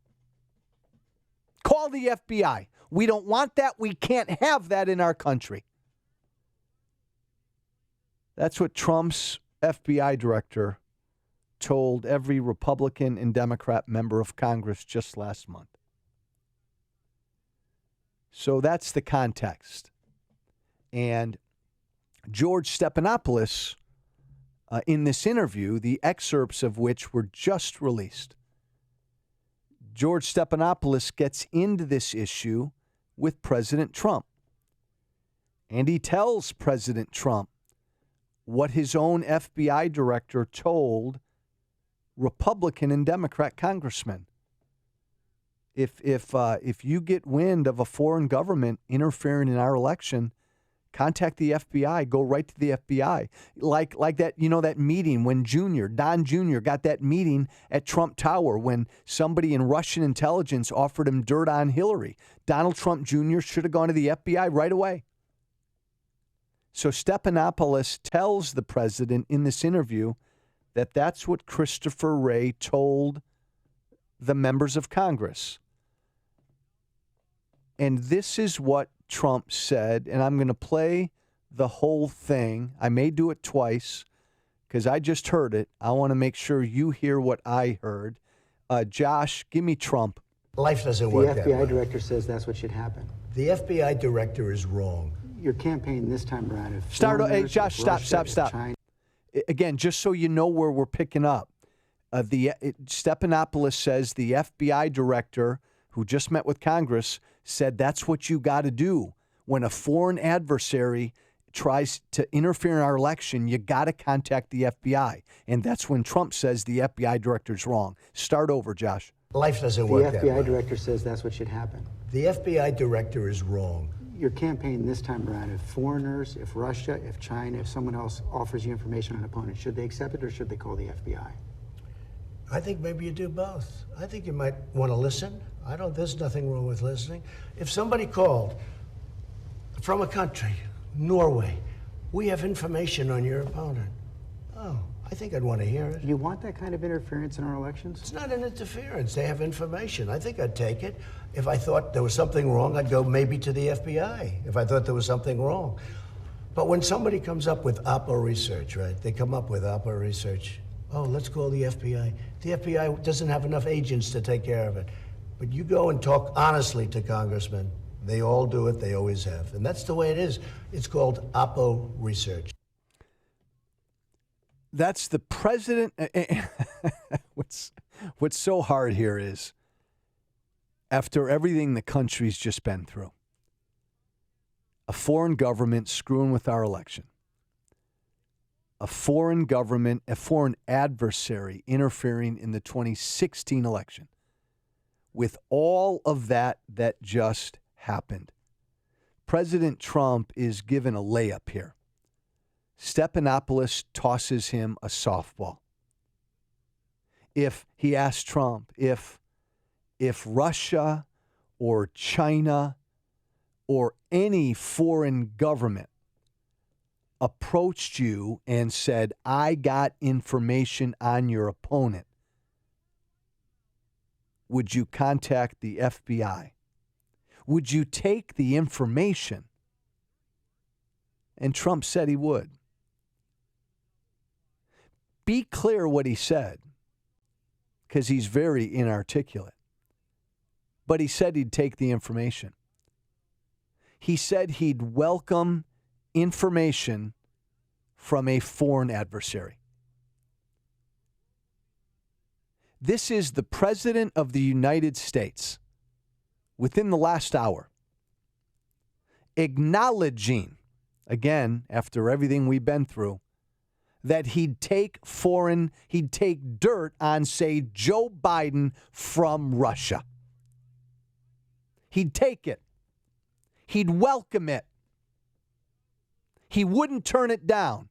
Call the FBI. We don't want that. We can't have that in our country. That's what Trump's FBI director told every Republican and Democrat member of Congress just last month. So that's the context. And George Stephanopoulos, in this interview, the excerpts of which were just released, George Stephanopoulos gets into this issue with President Trump. And he tells President Trump what his own FBI director told Republican and Democrat congressmen. If you get wind of a foreign government interfering in our election, contact the FBI. Go right to the FBI. Like that, that meeting when Don Jr. got that meeting at Trump Tower when somebody in Russian intelligence offered him dirt on Hillary. Donald Trump Jr. should have gone to the FBI right away. So Stephanopoulos tells the president in this interview that that's what Christopher Wray told the members of Congress. And this is what Trump said, and I'm going to play the whole thing. I may do it twice because I just heard it. I want to make sure you hear what I heard. Josh, give me Trump. Life doesn't work that way. The FBI director says that's what should happen. The FBI director is wrong. Your campaign this time around. Josh, stop. Again, just so you know where we're picking up. Stephanopoulos says the FBI director who just met with Congress said that's what you got to do. When a foreign adversary tries to interfere in our election, you got to contact the FBI. And that's when Trump says the FBI director's wrong. Start over, Josh. Life doesn't work that way. The FBI director says that's what should happen. The FBI director is wrong. your campaign this time around, if foreigners, if Russia, if China, if someone else offers you information on an opponent, should they accept it or should they call the FBI? I think maybe you do both. I think you might want to listen. There's nothing wrong with listening. If somebody called from a country, Norway, we have information on your opponent. Oh, I think I'd want to hear it. You want that kind of interference in our elections? It's not an interference. They have information. I think I'd take it. If I thought there was something wrong, I'd go maybe to the FBI if I thought there was something wrong. But when somebody comes up with Oppo research, right? They come up with Oppo research. Oh, let's call the FBI. The FBI doesn't have enough agents to take care of it. But you go and talk honestly to congressmen. They all do it. They always have. And that's the way it is. It's called Oppo research. That's the president. What's so hard here is, after everything the country's just been through, a foreign government screwing with our election, a foreign government, a foreign adversary interfering in the 2016 election, with all of that just happened, President Trump is given a layup here. Stephanopoulos tosses him a softball. If he asks Trump if Russia or China or any foreign government approached you and said, I got information on your opponent, would you contact the FBI? Would you take the information? And Trump said he would. Be clear what he said, because he's very inarticulate. But he said he'd take the information. He said he'd welcome information from a foreign adversary. This is the President of the United States, within the last hour, acknowledging, again, after everything we've been through, that he'd take dirt on, say, Joe Biden from Russia. He'd take it. He'd welcome it. He wouldn't turn it down.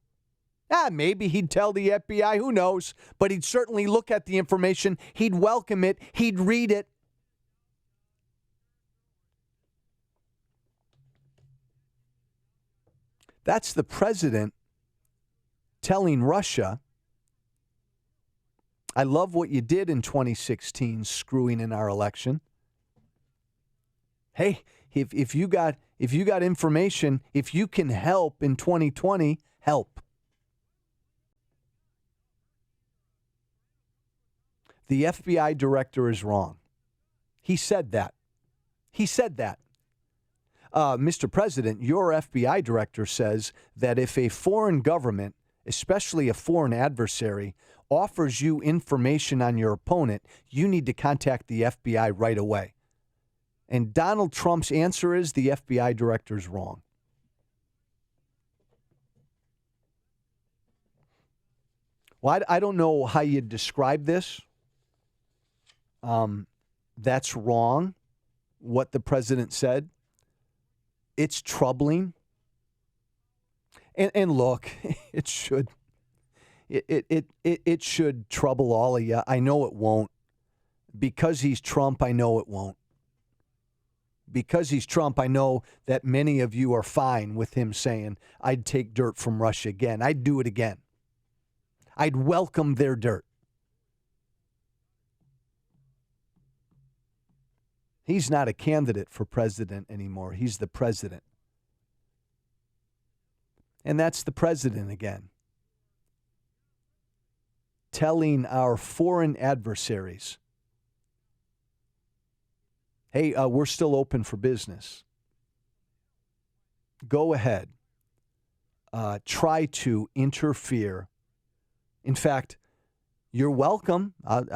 Maybe he'd tell the FBI, who knows, but he'd certainly look at the information. He'd welcome it. He'd read it. That's the president telling Russia, I love what you did in 2016, screwing in our election. Hey, if you got information, if you can help in 2020, help. The FBI director is wrong. He said that. Mr. President, your FBI director says that if a foreign government, especially a foreign adversary, offers you information on your opponent, you need to contact the FBI right away. And Donald Trump's answer is the FBI director's wrong. Well, I don't know how you describe this. That's wrong, what the president said. It's troubling. And look, it should trouble all of you. I know it won't. Because he's Trump, I know it won't. Because he's Trump, I know that many of you are fine with him saying, I'd take dirt from Russia again. I'd do it again. I'd welcome their dirt. He's not a candidate for president anymore. He's the president. And that's the president again, telling our foreign adversaries, hey, we're still open for business. Go ahead. Try to interfere. In fact, you're welcome.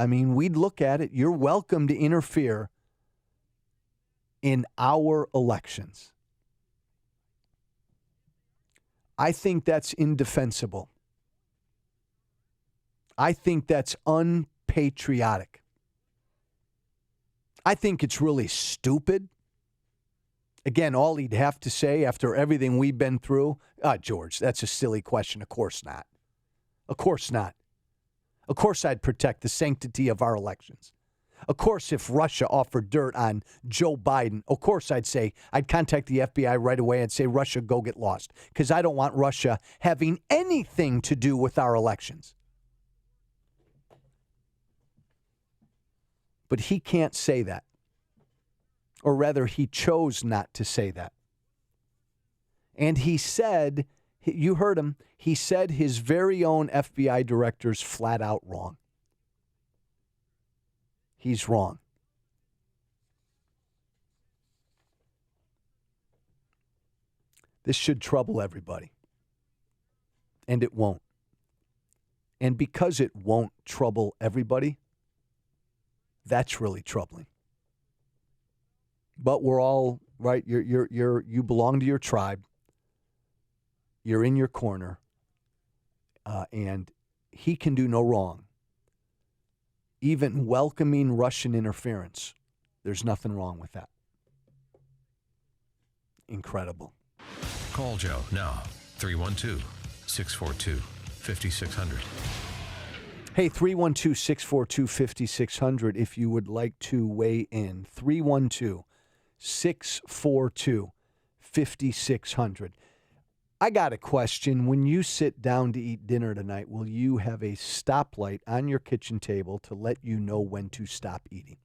We'd look at it. You're welcome to interfere in our elections. I think that's indefensible. I think that's unpatriotic. I think it's really stupid. Again, all he'd have to say after everything we've been through, George, that's a silly question. Of course not. Of course not. Of course I'd protect the sanctity of our elections. Of course, if Russia offered dirt on Joe Biden, of course I'd contact the FBI right away and say, Russia, go get lost. Because I don't want Russia having anything to do with our elections. But he can't say that. Or rather, he chose not to say that. And he said, you heard him, he said his very own FBI director's flat out wrong. He's wrong. This should trouble everybody. And it won't. And because it won't trouble everybody, that's really troubling. But we're all right. You belong to your tribe. You're in your corner, and he can do no wrong. Even welcoming Russian interference, there's nothing wrong with that. Incredible. Call Joe now, 312-642-5600. Hey, 312-642-5600 if you would like to weigh in. 312-642-5600. I got a question. When you sit down to eat dinner tonight, will you have a stoplight on your kitchen table to let you know when to stop eating?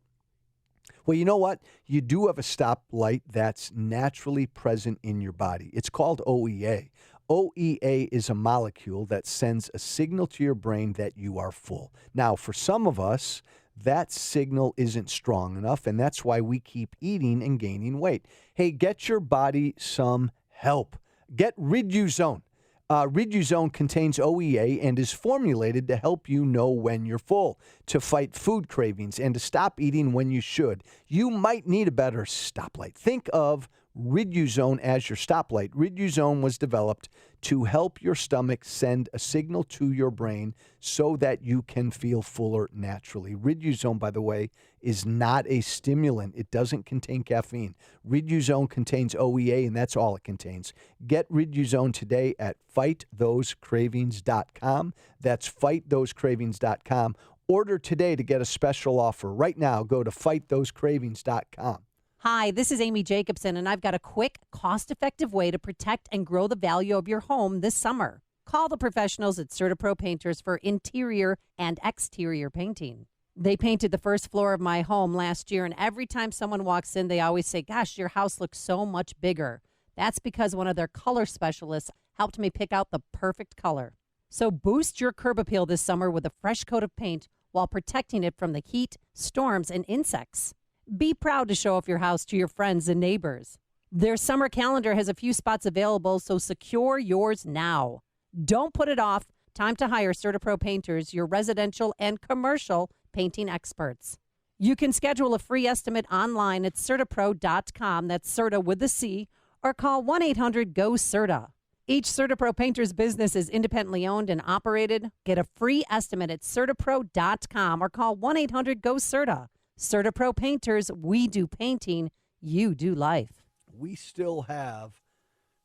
Well, you know what? You do have a stoplight that's naturally present in your body. It's called OEA. OEA is a molecule that sends a signal to your brain that you are full. Now, for some of us, that signal isn't strong enough, and that's why we keep eating and gaining weight. Hey, get your body some help. Get Riduzone. Riduzone contains OEA and is formulated to help you know when you're full, to fight food cravings, and to stop eating when you should. You might need a better stoplight. Think of Riduzone as your stoplight. Riduzone was developed to help your stomach send a signal to your brain so that you can feel fuller naturally. Riduzone, by the way, is not a stimulant. It doesn't contain caffeine. Riduzone contains OEA, and that's all it contains. Get Riduzone today at FightThoseCravings.com. That's FightThoseCravings.com. Order today to get a special offer. Right now, go to FightThoseCravings.com. Hi, this is Amy Jacobson, and I've got a quick, cost-effective way to protect and grow the value of your home this summer. Call the professionals at CertaPro Painters for interior and exterior painting. They painted the first floor of my home last year, and every time someone walks in, they always say, gosh, your house looks so much bigger. That's because one of their color specialists helped me pick out the perfect color. So boost your curb appeal this summer with a fresh coat of paint while protecting it from the heat, storms, and insects. Be proud to show off your house to your friends and neighbors. Their summer calendar has a few spots available, so secure yours now. Don't put it off. Time to hire CertaPro Painters, your residential and commercial painting experts. You can schedule a free estimate online at CertaPro.com, that's Certa with a C, or call 1-800-GO-CERTA. Each CertaPro Painters business is independently owned and operated. Get a free estimate at CertaPro.com or call 1-800-GO-CERTA. CertaPro Painters, we do painting, you do life. We still have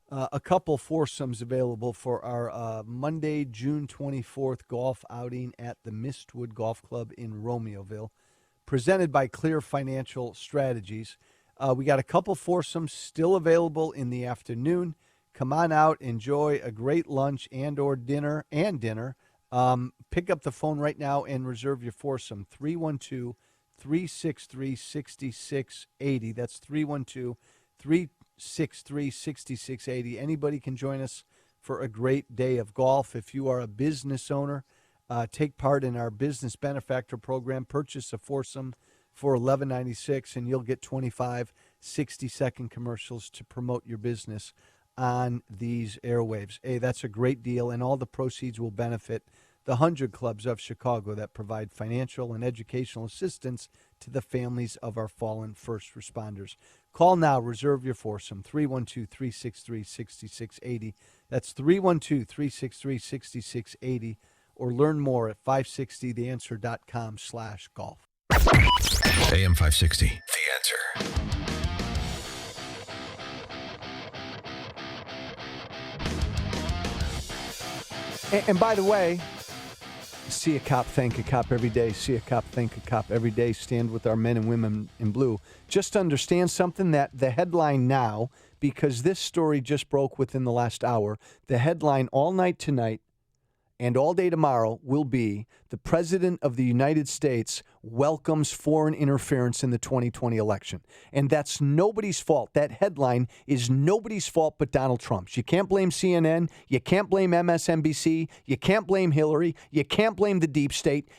a couple foursomes available for our Monday, June 24th golf outing at the Mistwood Golf Club in Romeoville, presented by Clear Financial Strategies. We got a couple foursomes still available in the afternoon. Come on out, enjoy a great lunch and or dinner. Pick up the phone right now and reserve your foursome, 312-363-6680. That's 312-363-6680. Anybody can join us for a great day of golf. If you are a business owner, take part in our business benefactor program. Purchase a foursome for $11.96, and you'll get 25 60-second commercials to promote your business on these airwaves. Hey, that's a great deal, and all the proceeds will benefit the 100 clubs of Chicago that provide financial and educational assistance to the families of our fallen first responders. Call now. Reserve your foursome, 312-363-6680. That's 312-363-6680. Or learn more at 560theanswer.com/golf. AM 560, The Answer. And by the way, see a cop, thank a cop every day. See a cop, thank a cop every day. Stand with our men and women in blue. Just understand something, that the headline now, because this story just broke within the last hour, the headline all night tonight and all day tomorrow will be: the President of the United States welcomes foreign interference in the 2020 election. And that's nobody's fault. That headline is nobody's fault but Donald Trump's. You can't blame CNN. You can't blame MSNBC. You can't blame Hillary. You can't blame the deep state.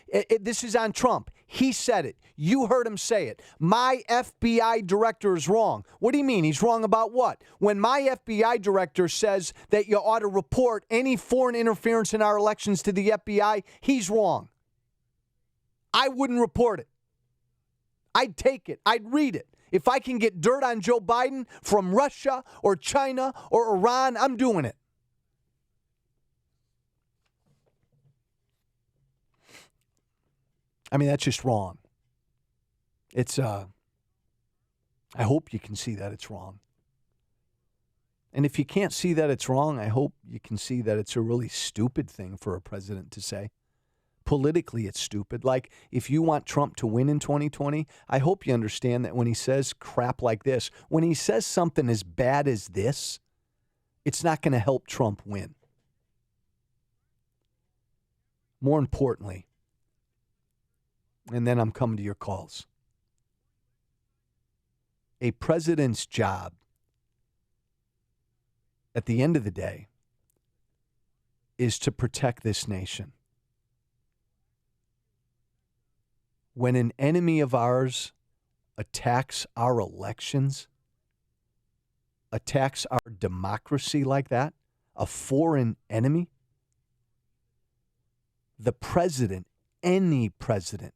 This is on Trump. He said it. You heard him say it. My FBI director is wrong. What do you mean? He's wrong about what? When my FBI director says that you ought to report any foreign interference in our elections to the FBI, he's wrong. I wouldn't report it. I'd take it. I'd read it. If I can get dirt on Joe Biden from Russia or China or Iran, I'm doing it. I mean, that's just wrong. It's, I hope you can see that it's wrong. And if you can't see that it's wrong, I hope you can see that it's a really stupid thing for a president to say. Politically, it's stupid. Like, if you want Trump to win in 2020, I hope you understand that when he says crap like this, when he says something as bad as this, it's not going to help Trump win. More importantly, and then I'm coming to your calls, a president's job at the end of the day is to protect this nation. When an enemy of ours attacks our elections, attacks our democracy like that, a foreign enemy, the president, any president,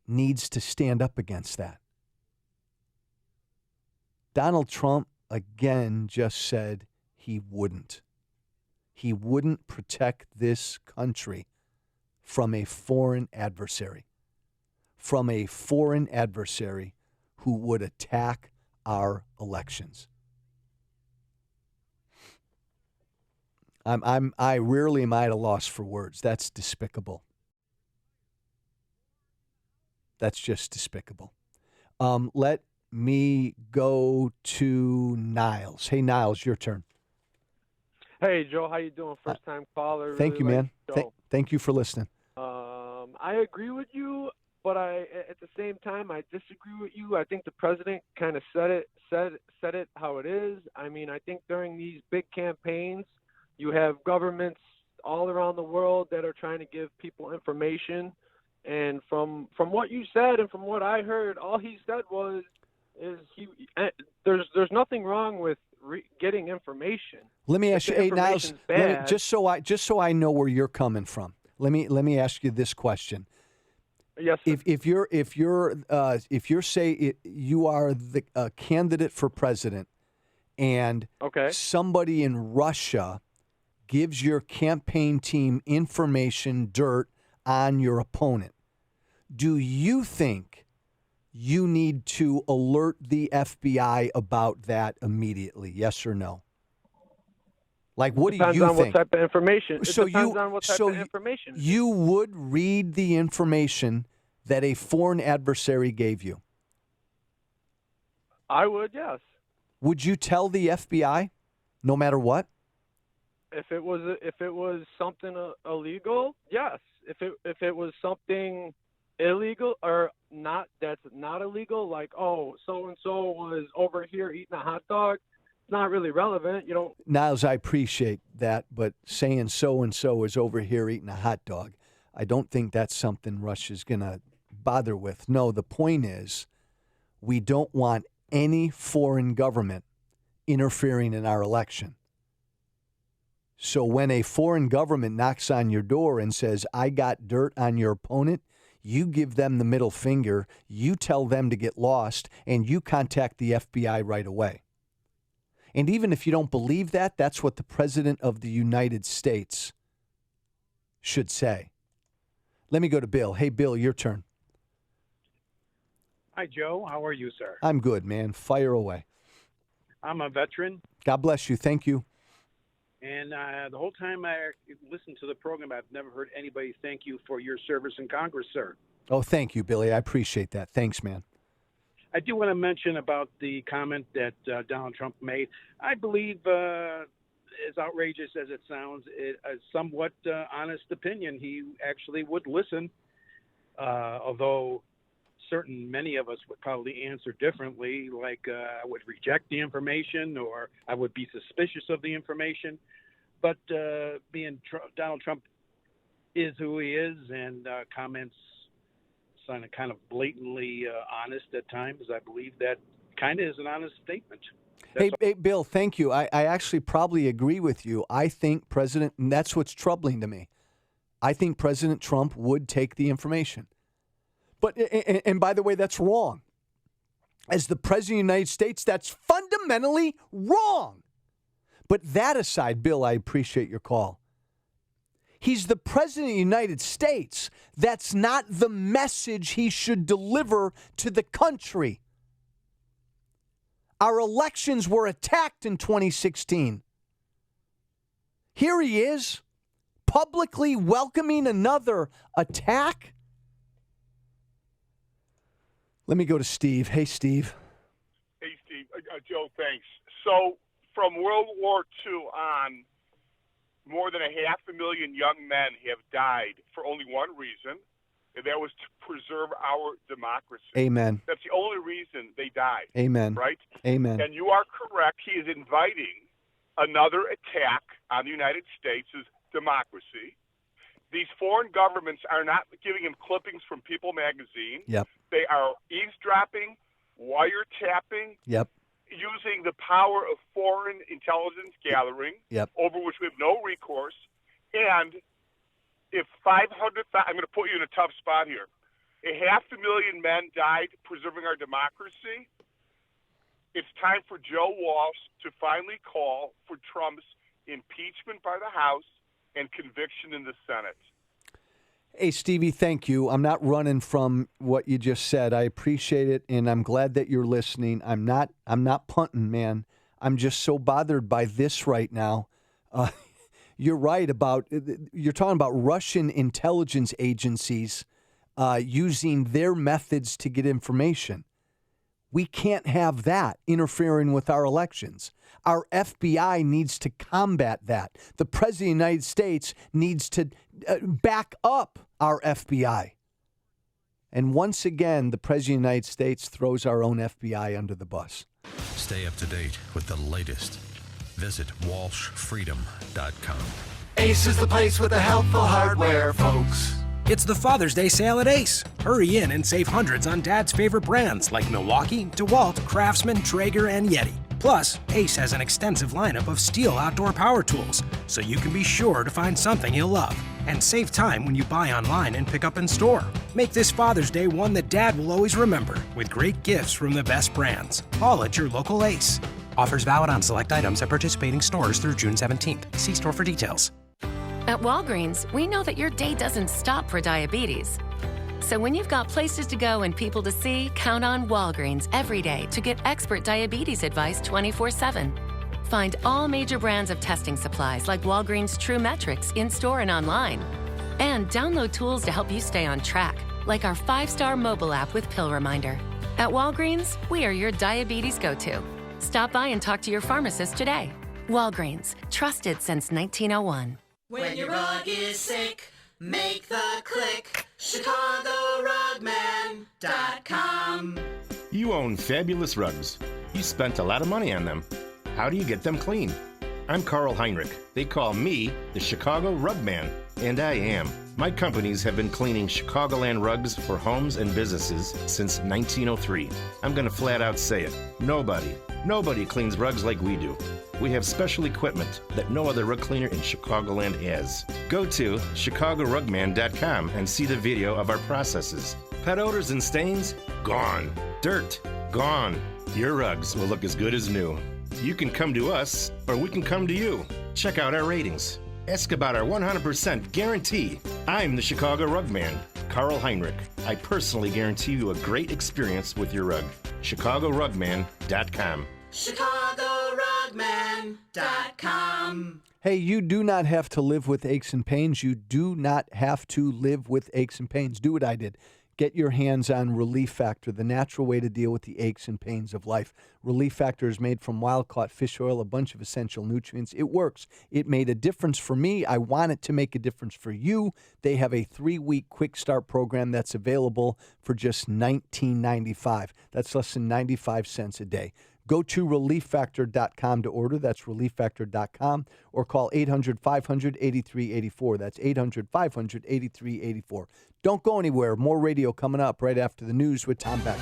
needs to stand up against that. Donald Trump, again, just said he wouldn't. He wouldn't protect this country from a foreign adversary. From a foreign adversary who would attack our elections. I rarely am at a loss for words. That's despicable. That's just despicable. Let me go to Niles. Hey, Niles, your turn. Hey, Joe, how you doing? First time caller. Thank you, man. Thank you for listening. I agree with you, but at the same time I disagree with you. I think the president kind of said it how it is. I mean, I think during these big campaigns, you have governments all around the world that are trying to give people information. And from what you said and from what I heard, all he said there's nothing wrong with getting information. Let me ask you, hey, Niles, just so I know where you're coming from. Let me ask you this question. Yes, sir. If you're say you are the candidate for president, and somebody in Russia gives your campaign team information, dirt on your opponent, do you think you need to alert the FBI about that immediately? Yes or no? Like, what do you think? Depends on what type of information. It depends on what type of information. You would read the information that a foreign adversary gave you? I would, yes. Would you tell the FBI, no matter what? If it was something illegal, yes. If it was something illegal or not, that's not illegal, like, oh, so and so was over here eating a hot dog, it's not really relevant. You don't. Niles, I appreciate that, but saying so and so is over here eating a hot dog, I don't think that's something Russia's going to bother with. No, the point is, we don't want any foreign government interfering in our election. So when a foreign government knocks on your door and says, I got dirt on your opponent, you give them the middle finger, you tell them to get lost, and you contact the FBI right away. And even if you don't believe that, that's what the President of the United States should say. Let me go to Bill. Hey, Bill, your turn. Hi, Joe. How are you, sir? I'm good, man. Fire away. I'm a veteran. God bless you. Thank you. And the whole time I listened to the program, I've never heard anybody thank you for your service in Congress, sir. Oh, thank you, Billy. I appreciate that. Thanks, man. I do want to mention about the comment that Donald Trump made. I believe, as outrageous as it sounds, a somewhat honest opinion. He actually would listen, although many of us would probably answer differently, like I would reject the information or I would be suspicious of the information. But Donald Trump is who he is, and comments kind of blatantly honest at times. I believe that kind of is an honest statement. Hey, Bill, thank you. I actually probably agree with you. I think and that's what's troubling to me. I think President Trump would take the information. But, and by the way, that's wrong. As the President of the United States, that's fundamentally wrong. But that aside, Bill, I appreciate your call. He's the President of the United States. That's not the message he should deliver to the country. Our elections were attacked in 2016. Here he is, publicly welcoming another attack. Let me go to Steve. Hey, Steve. Hey, Steve. Joe, thanks. So from World War II on, more than 500,000 young men have died for only one reason, and that was to preserve our democracy. Amen. That's the only reason they died. Amen. Right? Amen. And you are correct. He is inviting another attack on the United States' democracy. These foreign governments are not giving him clippings from People magazine. Yep. They are eavesdropping, wiretapping, Yep. using the power of foreign intelligence gathering, Yep. over which we have no recourse. And if 500,000, I'm going to put you in a tough spot here. 500,000 men died preserving our democracy. It's time for Joe Walsh to finally call for Trump's impeachment by the House and conviction in the Senate. Hey, Stevie, thank you. I'm not running from what you just said. I appreciate it, and I'm glad that you're listening. I'm not punting, man. I'm just so bothered by this right now. You're right you're talking about Russian intelligence agencies using their methods to get information. We can't have that interfering with our elections. Our FBI needs to combat that. The President of the United States needs to back up our FBI. And once again, the President of the United States throws our own FBI under the bus. Stay up to date with the latest. Visit WalshFreedom.com. Ace is the place with the helpful hardware, folks. It's the Father's Day sale at Ace. Hurry in and save hundreds on Dad's favorite brands like Milwaukee, DeWalt, Craftsman, Traeger, and Yeti. Plus, Ace has an extensive lineup of STIHL outdoor power tools, so you can be sure to find something you'll love. And save time when you buy online and pick up in store. Make this Father's Day one that Dad will always remember, with great gifts from the best brands. All at your local Ace. Offers valid on select items at participating stores through June 17th. See store for details. At Walgreens, we know that your day doesn't stop for diabetes. So when you've got places to go and people to see, count on Walgreens every day to get expert diabetes advice 24/7. Find all major brands of testing supplies like Walgreens True Metrics in-store and online. And download tools to help you stay on track, like our 5-star mobile app with Pill Reminder. At Walgreens, we are your diabetes go-to. Stop by and talk to your pharmacist today. Walgreens, trusted since 1901. When your rug is sick, make the click. ChicagoRugman.com. You own fabulous rugs. You spent a lot of money on them. How do you get them clean? I'm Carl Heinrich. They call me the Chicago Rugman, and I am. My companies have been cleaning Chicagoland rugs for homes and businesses since 1903. I'm going to flat out say it. Nobody cleans rugs like we do. We have special equipment that no other rug cleaner in Chicagoland has. Go to ChicagoRugman.com and see the video of our processes. Pet odors and stains? Gone. Dirt? Gone. Your rugs will look as good as new. You can come to us, or we can come to you. Check out our ratings. Ask about our 100% guarantee. I'm the Chicago Rugman, Carl Heinrich. I personally guarantee you a great experience with your rug. ChicagoRugman.com. ChicagoRugman. AM560TheAnswer.com. Hey, you do not have to live with aches and pains. You do not have to live with aches and pains. Do what I did. Get your hands on Relief Factor, the natural way to deal with the aches and pains of life. Relief Factor is made from wild-caught fish oil, a bunch of essential nutrients. It works. It made a difference for me. I want it to make a difference for you. They have a 3-week quick start program that's available for just $19.95. That's less than 95 cents a day. Go to ReliefFactor.com to order. That's ReliefFactor.com. Or call 800-500-8384. That's 800-500-8384. Don't go anywhere. More radio coming up right after the news with Tom Beck.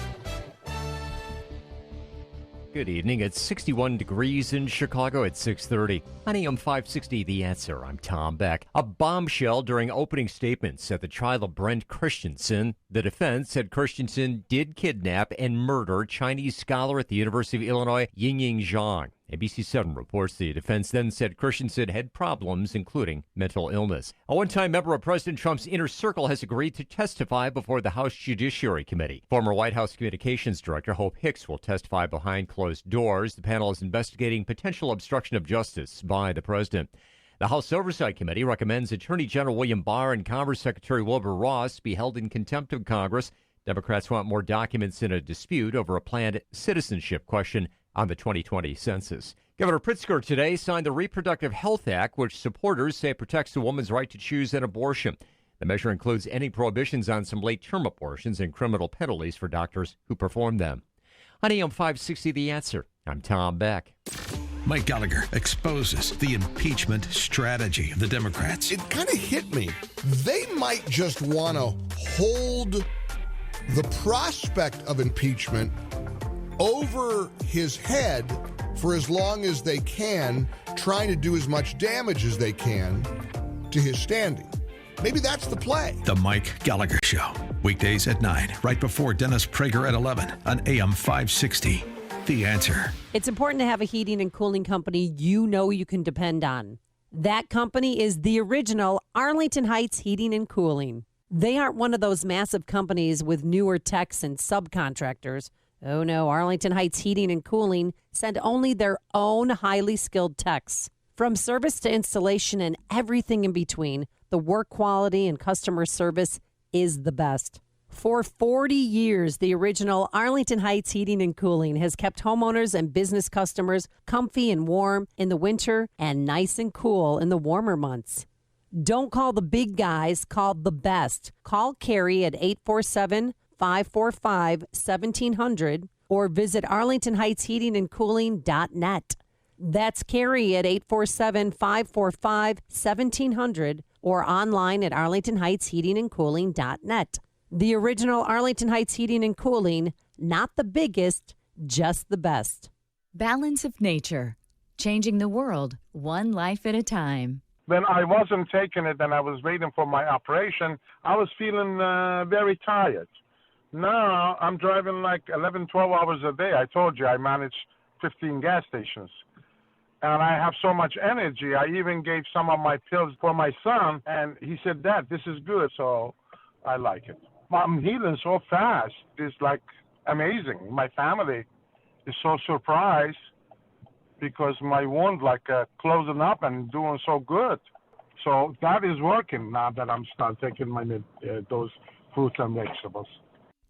Good evening. It's 61 degrees in Chicago at 6:30. On AM 560, The Answer. I'm Tom Beck. A bombshell during opening statements at the trial of Brent Christensen. The defense said Christensen did kidnap and murder Chinese scholar at the University of Illinois, Ying Zhang. ABC7 reports the defense then said Christensen had problems, including mental illness. A one-time member of President Trump's inner circle has agreed to testify before the House Judiciary Committee. Former White House Communications Director Hope Hicks will testify behind closed doors. The panel is investigating potential obstruction of justice by the president. The House Oversight Committee recommends Attorney General William Barr and Commerce Secretary Wilbur Ross be held in contempt of Congress. Democrats want more documents in a dispute over a planned citizenship question on the 2020 census. Governor Pritzker today signed the Reproductive Health Act, which supporters say protects a woman's right to choose an abortion. The measure includes any prohibitions on some late-term abortions and criminal penalties for doctors who perform them. On AM 560, The Answer, I'm Tom Beck. Mike Gallagher exposes the impeachment strategy of the Democrats. It kind of hit me. They might just want to hold the prospect of impeachment over his head for as long as they can, trying to do as much damage as they can to his standing. Maybe that's the play. The Mike Gallagher Show. Weekdays at 9, right before Dennis Prager at 11 on AM 560. The Answer. It's important to have a heating and cooling company you know you can depend on. That company is the original Arlington Heights Heating and Cooling. They aren't one of those massive companies with newer techs and subcontractors. Oh no, Arlington Heights Heating and Cooling send only their own highly skilled techs. From service to installation and everything in between, the work quality and customer service is the best. For 40 years, the original Arlington Heights Heating and Cooling has kept homeowners and business customers comfy and warm in the winter and nice and cool in the warmer months. Don't call the big guys, call the best. Call Carrie at 847-545-1700 or visit ArlingtonHeightsHeatingandCooling.net. That's Carrie at 847-545-1700 or online at ArlingtonHeightsHeatingandCooling.net. The original Arlington Heights Heating and Cooling, not the biggest, just the best. Balance of Nature, changing the world one life at a time. When I wasn't taking it and I was waiting for my operation, I was feeling very tired. Now I'm driving like 11, 12 hours a day. I told you I manage 15 gas stations. And I have so much energy. I even gave some of my pills for my son, and he said, Dad, this is good, so I like it. I'm healing so fast. It's like amazing. My family is so surprised because my wound closing up and doing so good. So that is working now that I'm start taking my those fruits and vegetables.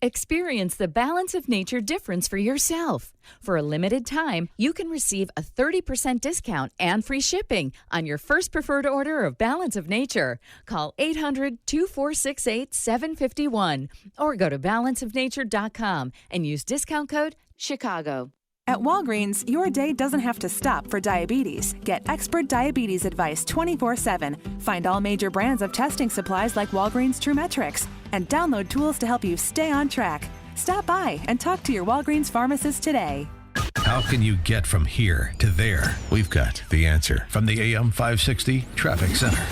Experience the Balance of Nature difference for yourself. For a limited time, you can receive a 30% discount and free shipping on your first preferred order of Balance of Nature. Call 800-2468-751 or go to balanceofnature.com and use discount code CHICAGO. At Walgreens, your day doesn't have to stop for diabetes. Get expert diabetes advice 24/7. Find all major brands of testing supplies like Walgreens TrueMetrics. And download tools to help you stay on track. Stop by and talk to your Walgreens pharmacist today. How can you get from here to there? We've got the answer from the AM 560 Traffic Center.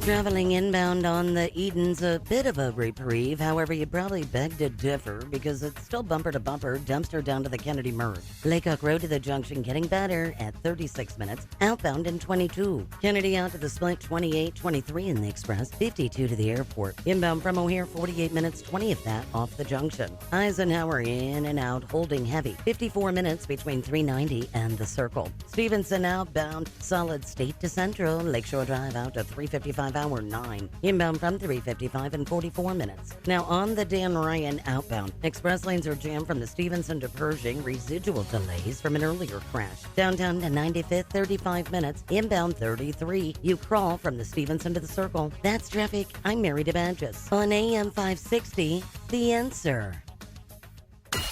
Traveling inbound on the Eden's a bit of a reprieve. However, you probably beg to differ because it's still bumper to bumper, dumpster down to the Kennedy merge. Laycock Road to the junction getting better at 36 minutes, outbound in 22. Kennedy out to the split 28, 23 in the express, 52 to the airport. Inbound from O'Hare 48 minutes, 20 of that off the junction. Eisenhower in and out, holding heavy, 54 minutes between 390 and the circle. Stevenson outbound, solid state to Central, Lakeshore Drive out to 355 hour 9. Inbound from 355 in 44 minutes. Now on the Dan Ryan outbound, express lanes are jammed from the Stevenson to Pershing, residual delays from an earlier crash. Downtown to 95th, 35 minutes. Inbound 33. You crawl from the Stevenson to the circle. That's traffic. I'm Mary DeBadges. On AM 560, The Answer.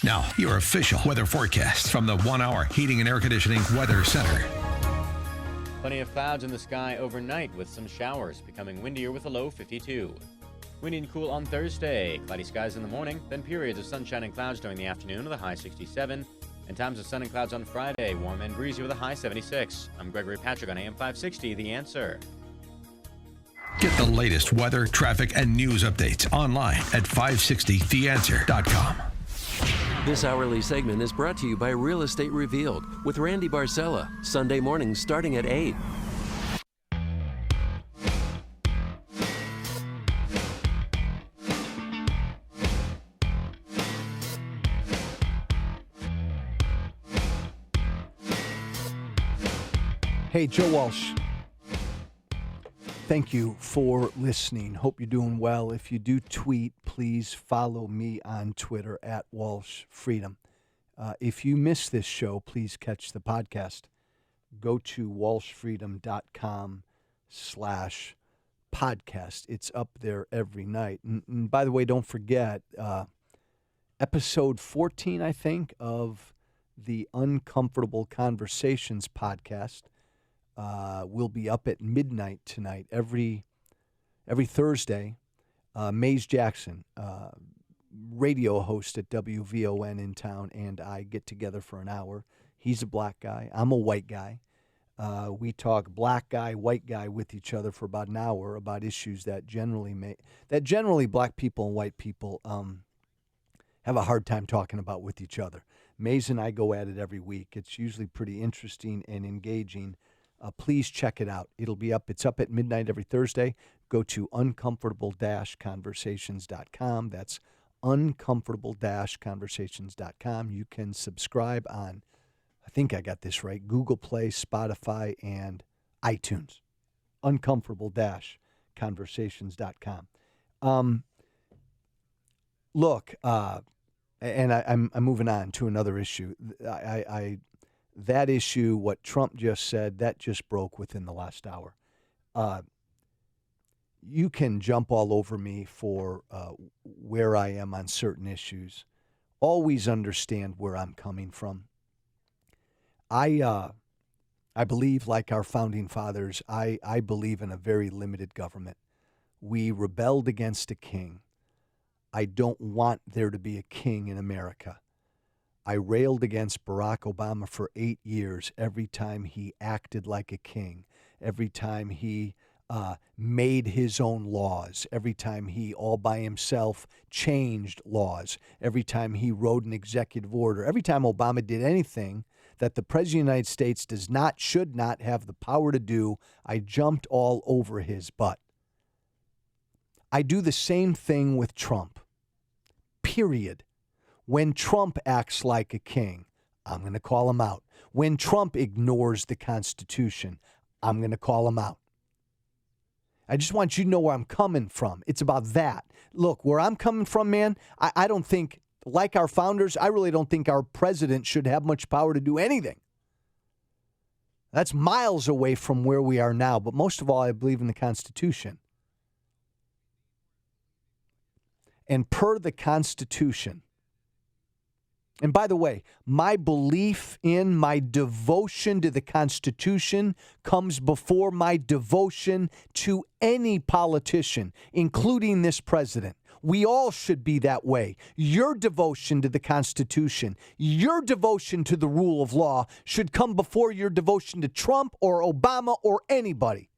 Now, your official weather forecast from the 1 Hour Heating and Air Conditioning Weather Center. Plenty of clouds in the sky overnight with some showers, becoming windier with a low 52. Windy and cool on Thursday. Cloudy skies in the morning, then periods of sunshine and clouds during the afternoon with a high 67. And times of sun and clouds on Friday, warm and breezy with a high 76. I'm Gregory Patrick on AM 560, The Answer. Get the latest weather, traffic, and news updates online at 560theanswer.com. This hourly segment is brought to you by Real Estate Revealed with Randy Barcella, Sunday mornings starting at 8. Hey, Joe Walsh. Thank you for listening. Hope you're doing well. If you do tweet, please follow me on Twitter at Walsh Freedom. If you miss this show, please catch the podcast. Go to walshfreedom.com/podcast. It's up there every night. And by the way, don't forget, episode 14, I think, of the Uncomfortable Conversations podcast will be up at midnight tonight, every Thursday. Maze Jackson, radio host at WVON in town, and I get together for an hour. He's a black guy. I'm a white guy. We talk black guy, white guy with each other for about an hour about issues that generally black people and white people have a hard time talking about with each other. Maze and I go at it every week. It's usually pretty interesting and engaging. Please check it out. It's up at midnight every Thursday. Go to uncomfortable-conversations.com. That's uncomfortable-conversations.com. You can subscribe on, I think I got this right, Google Play, Spotify, and iTunes. Uncomfortable-conversations.com. Look, and I'm moving on to another issue. That issue, what Trump just said, that just broke within the last hour. You can jump all over me for where I am on certain issues. Always understand where I'm coming from. I believe, like our founding fathers, I believe in a very limited government. We rebelled against a king. I don't want there to be a king in America. I railed against Barack Obama for 8 years every time he acted like a king, every time he made his own laws, every time he all by himself changed laws, every time he wrote an executive order, every time Obama did anything that the President of the United States should not have the power to do, I jumped all over his butt. I do the same thing with Trump, period. When Trump acts like a king, I'm going to call him out. When Trump ignores the Constitution, I'm going to call him out. I just want you to know where I'm coming from. It's about that. Look, where I'm coming from, man, I don't think, like our founders, I really don't think our president should have much power to do anything. That's miles away from where we are now. But most of all, I believe in the Constitution. And per the Constitution, and by the way, my belief in, my devotion to the Constitution comes before my devotion to any politician, including this president. We all should be that way. Your devotion to the Constitution, your devotion to the rule of law should come before your devotion to Trump or Obama or anybody.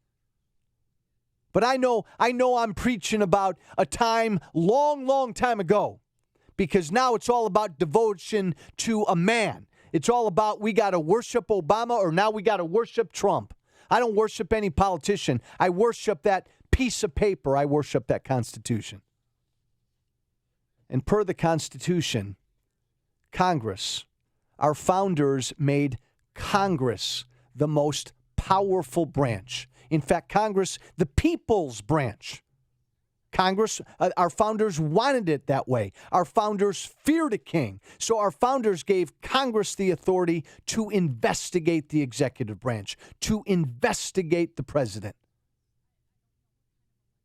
But I know I'm preaching about a time long time ago, because now it's all about devotion to a man. It's all about we got to worship Obama, or now we got to worship Trump. I don't worship any politician. I worship that piece of paper. I worship that Constitution. And per the Constitution, Congress, our founders made Congress the most powerful branch. In fact, Congress, the people's branch. Congress, our founders wanted it that way. Our founders feared a king. So our founders gave Congress the authority to investigate the executive branch, to investigate the president.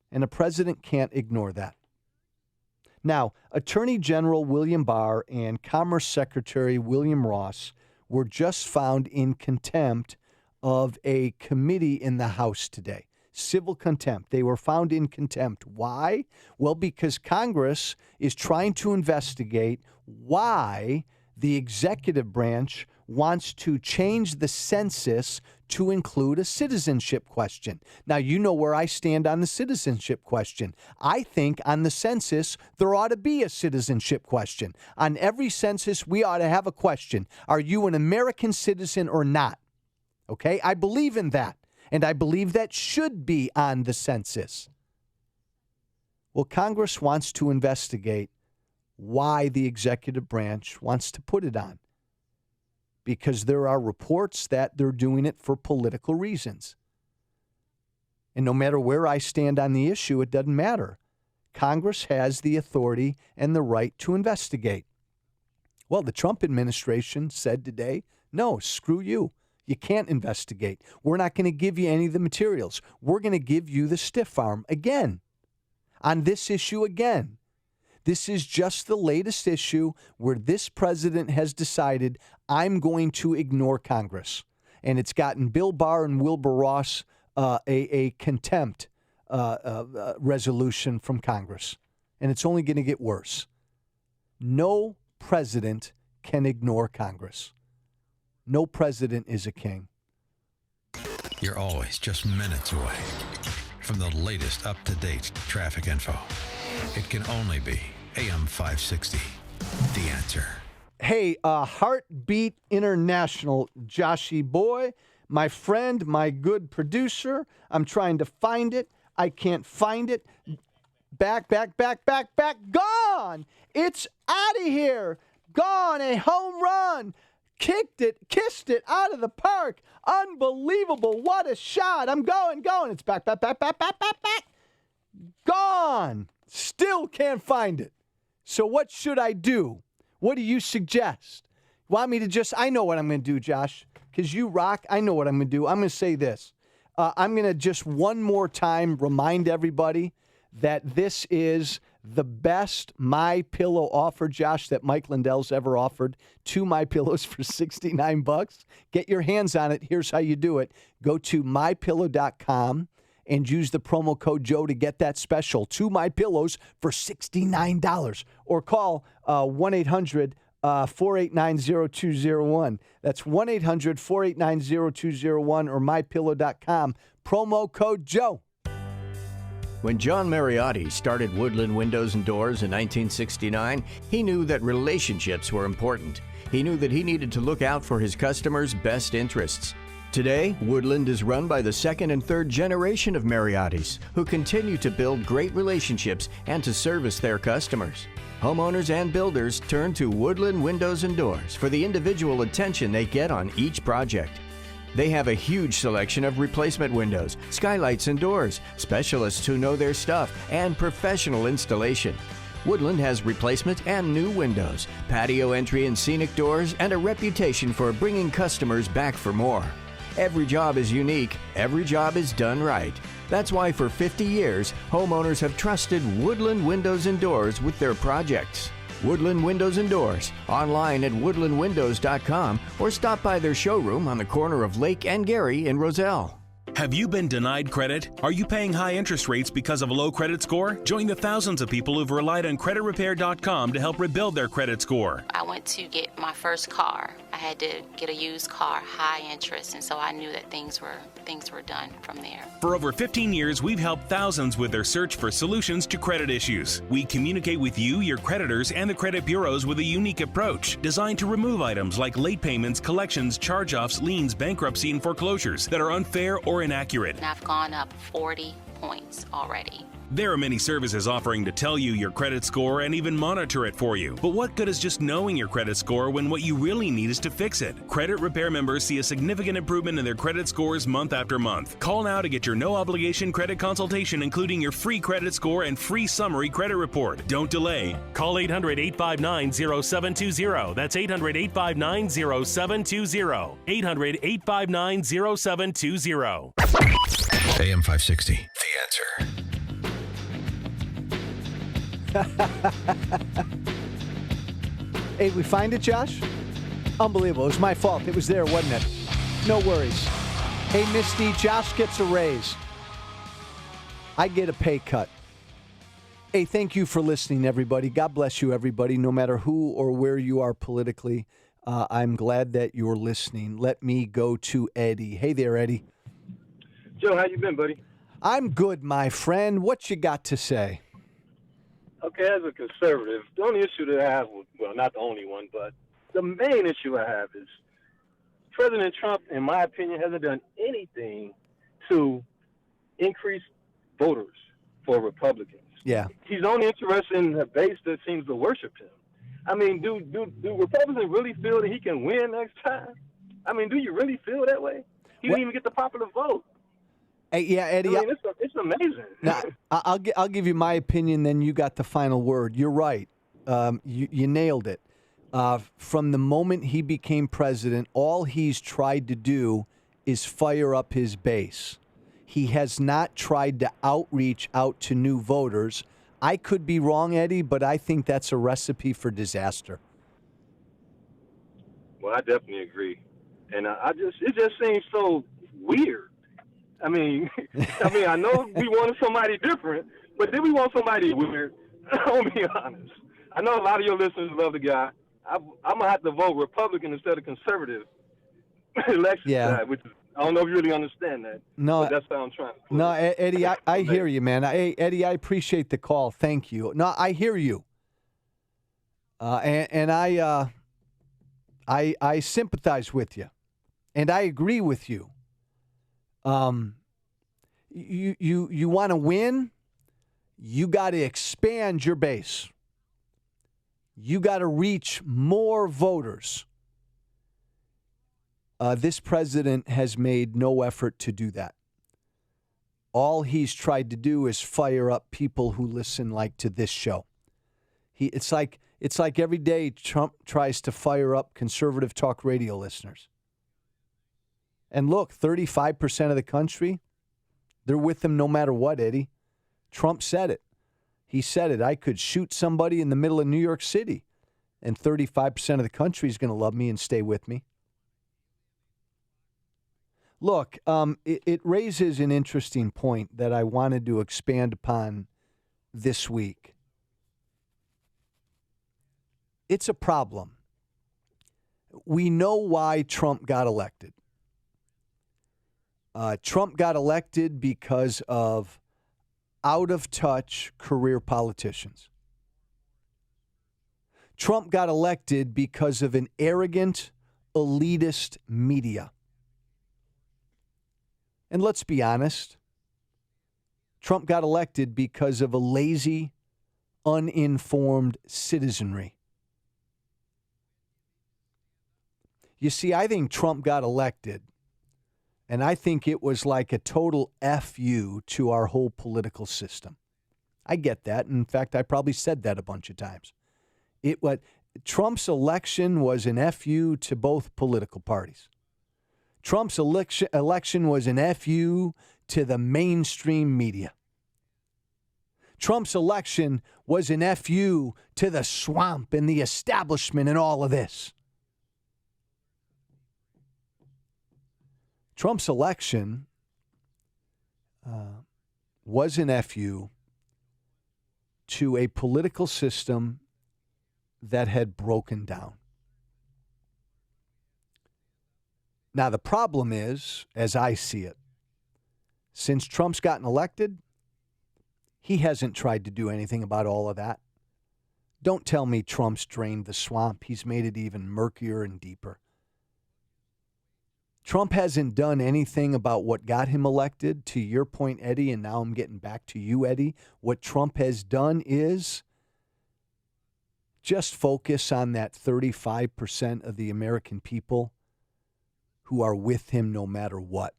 And a president can't ignore that. Now, Attorney General William Barr and Commerce Secretary William Ross were just found in contempt of a committee in the House today. Civil contempt. They were found in contempt. Why? Well, because Congress is trying to investigate why the executive branch wants to change the census to include a citizenship question. Now, you know where I stand on the citizenship question. I think on the census, there ought to be a citizenship question. On every census, we ought to have a question. Are you an American citizen or not? Okay, I believe in that. And I believe that should be on the census. Well, Congress wants to investigate why the executive branch wants to put it on. Because there are reports that they're doing it for political reasons. And no matter where I stand on the issue, it doesn't matter. Congress has the authority and the right to investigate. Well, the Trump administration said today, no, screw you. You can't investigate. We're not going to give you any of the materials. We're going to give you the stiff arm again on this issue again. This is just the latest issue where this president has decided, I'm going to ignore Congress. And it's gotten Bill Barr and Wilbur Ross a contempt resolution from Congress. And it's only going to get worse. No president can ignore Congress. No president is a king. You're always just minutes away from the latest up-to-date traffic info. It can only be AM 560, The Answer. Hey, Heartbeat International, Joshy boy, my friend, my good producer. I'm trying to find it. I can't find it. Back. Gone. It's out of here. Gone. A home run. Kicked it, kissed it out of the park. Unbelievable. What a shot. I'm going. It's back. Gone. Still can't find it. So what should I do? What do you suggest? Want me to I know what I'm going to do, Josh, because you rock. I know what I'm going to do. I'm going to say this. I'm going to just one more time remind everybody that this is the best MyPillow offer, Josh, that Mike Lindell's ever offered. 2 MyPillows for $69. Get your hands on it. Here's how you do it. Go to MyPillow.com and use the promo code Joe to get that special. 2 MyPillows for $69. Or call 1-800-489-0201. That's 1-800-489-0201 or MyPillow.com. Promo code Joe. When John Mariotti started Woodland Windows and Doors in 1969, he knew that relationships were important. He knew that he needed to look out for his customers' best interests. Today, Woodland is run by the second and third generation of Mariottis, who continue to build great relationships and to service their customers. Homeowners and builders turn to Woodland Windows and Doors for the individual attention they get on each project. They have a huge selection of replacement windows, skylights, and doors, specialists who know their stuff, and professional installation. Woodland has replacement and new windows, patio entry and scenic doors, and a reputation for bringing customers back for more. Every job is unique. Every job is done right. That's why for 50 years, homeowners have trusted Woodland Windows and Doors with their projects. Woodland Windows and Doors, online at woodlandwindows.com or stop by their showroom on the corner of Lake and Gary in Roselle. Have you been denied credit? Are you paying high interest rates because of a low credit score? Join the thousands of people who've relied on creditrepair.com to help rebuild their credit score. went to get my first car. I had to get a used car, high interest, and so I knew that things were done from there. For over 15 years, we've helped thousands with their search for solutions to credit issues. We communicate with you, your creditors, and the credit bureaus with a unique approach designed to remove items like late payments, collections, charge-offs, liens, bankruptcy, and foreclosures that are unfair or inaccurate. And I've gone up 40 points already. There are many services offering to tell you your credit score and even monitor it for you. But what good is just knowing your credit score when what you really need is to fix it? Credit Repair members see a significant improvement in their credit scores month after month. Call now to get your no-obligation credit consultation, including your free credit score and free summary credit report. Don't delay. Call 800-859-0720. That's 800-859-0720. 800-859-0720. AM 560, The Answer. Hey, we find it, Josh? Unbelievable. It was my fault. It was there, wasn't it? No worries. Hey, Misty, Josh gets a raise. I get a pay cut. Hey, thank you for listening, everybody. God bless you, everybody, no matter who or where you are politically. I'm glad that you're listening. Let me go to Eddie. Hey there, Eddie. Joe, how you been, buddy? I'm good, my friend. What you got to say? Okay, as a conservative, the only issue that I have, well, not the only one, but the main issue I have is President Trump, in my opinion, hasn't done anything to increase voters for Republicans. Yeah. He's only interested in the base that seems to worship him. I mean, do Republicans really feel that he can win next time? I mean, do you really feel that way? He didn't even get the popular vote. Hey, yeah, Eddie. I mean, it's amazing. Now, I'll give you my opinion, then you got the final word. You're right. You nailed it. From the moment he became president, all he's tried to do is fire up his base. He has not tried to outreach out to new voters. I could be wrong, Eddie, but I think that's a recipe for disaster. Well, I definitely agree. And it just seems so weird. I mean, I know we wanted somebody different, but then we want somebody weird. I'll be honest. I know a lot of your listeners love the guy. I'm gonna have to vote Republican instead of conservative election side, which is, I don't know if you really understand that. No, but that's how I'm trying to put no, it. Eddie, I hear you, man. Eddie, I appreciate the call. Thank you. No, I hear you. And I sympathize with you, and I agree with you. You want to win, you got to expand your base. You got to reach more voters. This president has made no effort to do that. All he's tried to do is fire up people who listen like to this show. It's like every day Trump tries to fire up conservative talk radio listeners. And look, 35% of the country, they're with him no matter what, Eddie. Trump said it. He said it. I could shoot somebody in the middle of New York City, and 35% of the country is going to love me and stay with me. Look, it raises an interesting point that I wanted to expand upon this week. It's a problem. We know why Trump got elected. Trump got elected because of out-of-touch career politicians. Trump got elected because of an arrogant, elitist media. And let's be honest, Trump got elected because of a lazy, uninformed citizenry. You see, I think Trump got elected, and I think it was like a total FU to our whole political system. I get that. In fact, I probably said that a bunch of times. Trump's election was an FU to both political parties. Trump's election was an FU to the mainstream media. Trump's election was an FU to the swamp and the establishment and all of this. Trump's election was an FU to a political system that had broken down. Now, the problem is, as I see it, since Trump's gotten elected, he hasn't tried to do anything about all of that. Don't tell me Trump's drained the swamp. He's made it even murkier and deeper. Trump hasn't done anything about what got him elected. To your point, Eddie, and now I'm getting back to you, Eddie. What Trump has done is just focus on that 35% of the American people who are with him no matter what.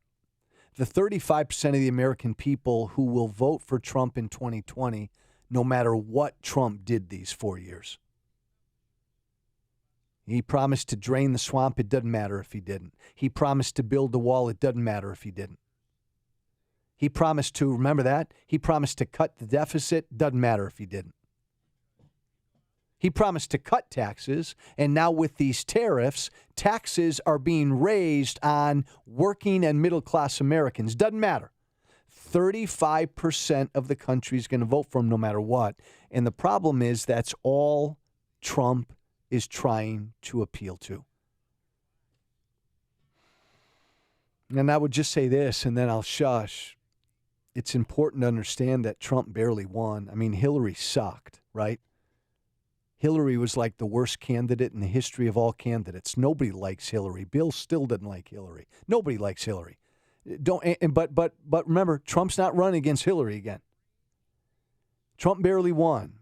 The 35% of the American people who will vote for Trump in 2020 no matter what Trump did these 4 years. He promised to drain the swamp. It doesn't matter if he didn't. He promised to build the wall. It doesn't matter if he didn't. He promised to, remember that? He promised to cut the deficit. Doesn't matter if he didn't. He promised to cut taxes, and now with these tariffs, taxes are being raised on working and middle-class Americans. Doesn't matter. 35% of the country is going to vote for him no matter what. And the problem is that's all Trump is trying to appeal to. And I would just say this, and then I'll shush. It's important to understand that Trump barely won. I mean, Hillary sucked, right? Hillary was like the worst candidate in the history of all candidates. Nobody likes Hillary. Bill still doesn't like Hillary. Nobody likes Hillary. But remember, Trump's not running against Hillary again. Trump barely won.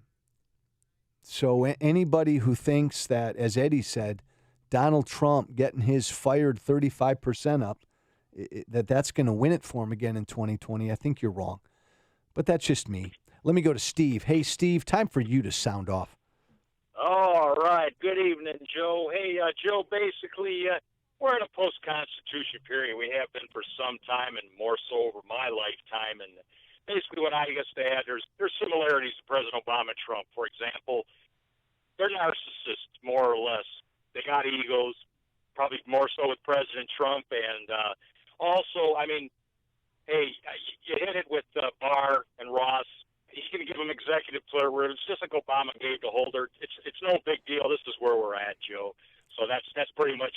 So anybody who thinks that, as Eddie said, Donald Trump getting his fired 35% up, that's going to win it for him again in 2020, I think you're wrong. But that's just me. Let me go to Steve. Hey, Steve, time for you to sound off. All right. Good evening, Joe. Hey, Joe, basically, we're in a post-Constitution period. We have been for some time, and more so over my lifetime. And basically what I guess to add, there's similarities to President Obama and Trump. For example, they're narcissists, more or less. They got egos, probably more so with President Trump. And also, I mean, hey, you hit it with Barr and Ross. He's going to give them executive privilege, just like Obama gave to Holder. It's no big deal. This is where we're at, Joe. So that's pretty much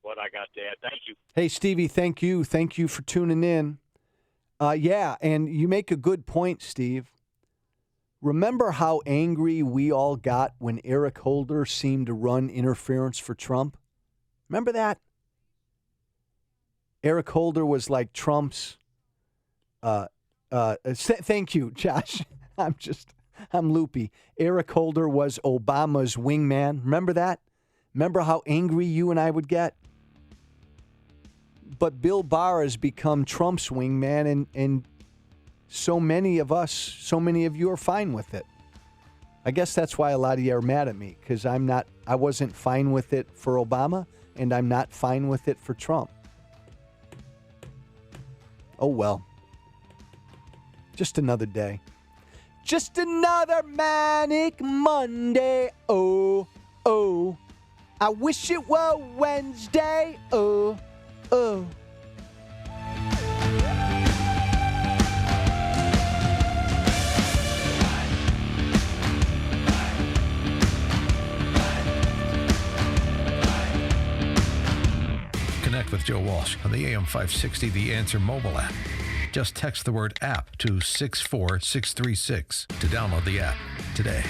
what I got to add. Thank you. Hey, Stevie, thank you. Thank you for tuning in. Yeah, and you make a good point, Steve. Remember how angry we all got when Eric Holder seemed to run interference for Trump? Remember that? Eric Holder was like Trump's... thank you, Josh. I'm loopy. Eric Holder was Obama's wingman. Remember that? Remember how angry you and I would get? But Bill Barr has become Trump's wingman, and so many of you are fine with it. I guess that's why a lot of you are mad at me, because I wasn't fine with it for Obama, and I'm not fine with it for Trump. Oh, well. Just another day. Just another manic Monday. Oh, oh. I wish it were Wednesday. Oh, oh. Connect with Joe Walsh on the AM 560 The Answer mobile app. Just text the word app to 64636 to download the app today.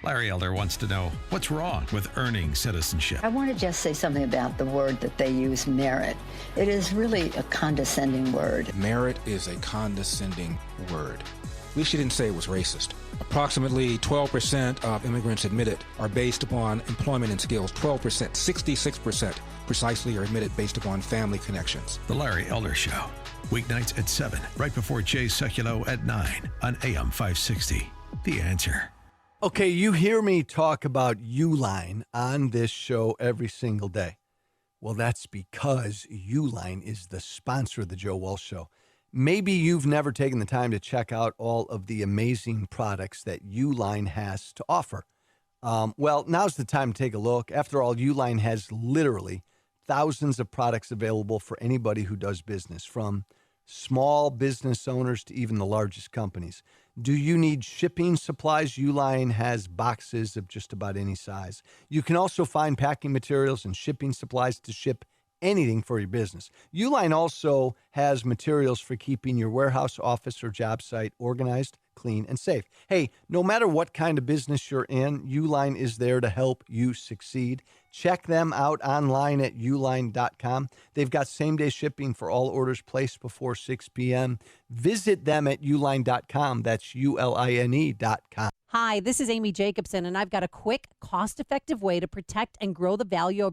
Larry Elder wants to know what's wrong with earning citizenship. I want to just say something about the word that they use, merit. It is really a condescending word. Merit is a condescending word. At least she didn't say it was racist. Approximately 12% of immigrants admitted are based upon employment and skills. 12%, 66% precisely are admitted based upon family connections. The Larry Elder Show. Weeknights at 7, right before Jay Sekulow at 9 on AM 560. The Answer. Okay, you hear me talk about Uline on this show every single day. Well, that's because Uline is the sponsor of the Joe Walsh Show. Maybe you've never taken the time to check out all of the amazing products that Uline has to offer. Well, now's the time to take a look. After all, Uline has literally thousands of products available for anybody who does business, from small business owners to even the largest companies. Do you need shipping supplies? Uline has boxes of just about any size. You can also find packing materials and shipping supplies to ship anything for your business. Uline also has materials for keeping your warehouse, office, or job site organized, clean, and safe. Hey, no matter what kind of business you're in, Uline is there to help you succeed. Check them out online at uline.com. They've got same-day shipping for all orders placed before 6 p.m. Visit them at uline.com. That's uline.com. Hi, this is Amy Jacobson, and I've got a quick, cost-effective way to protect and grow the value of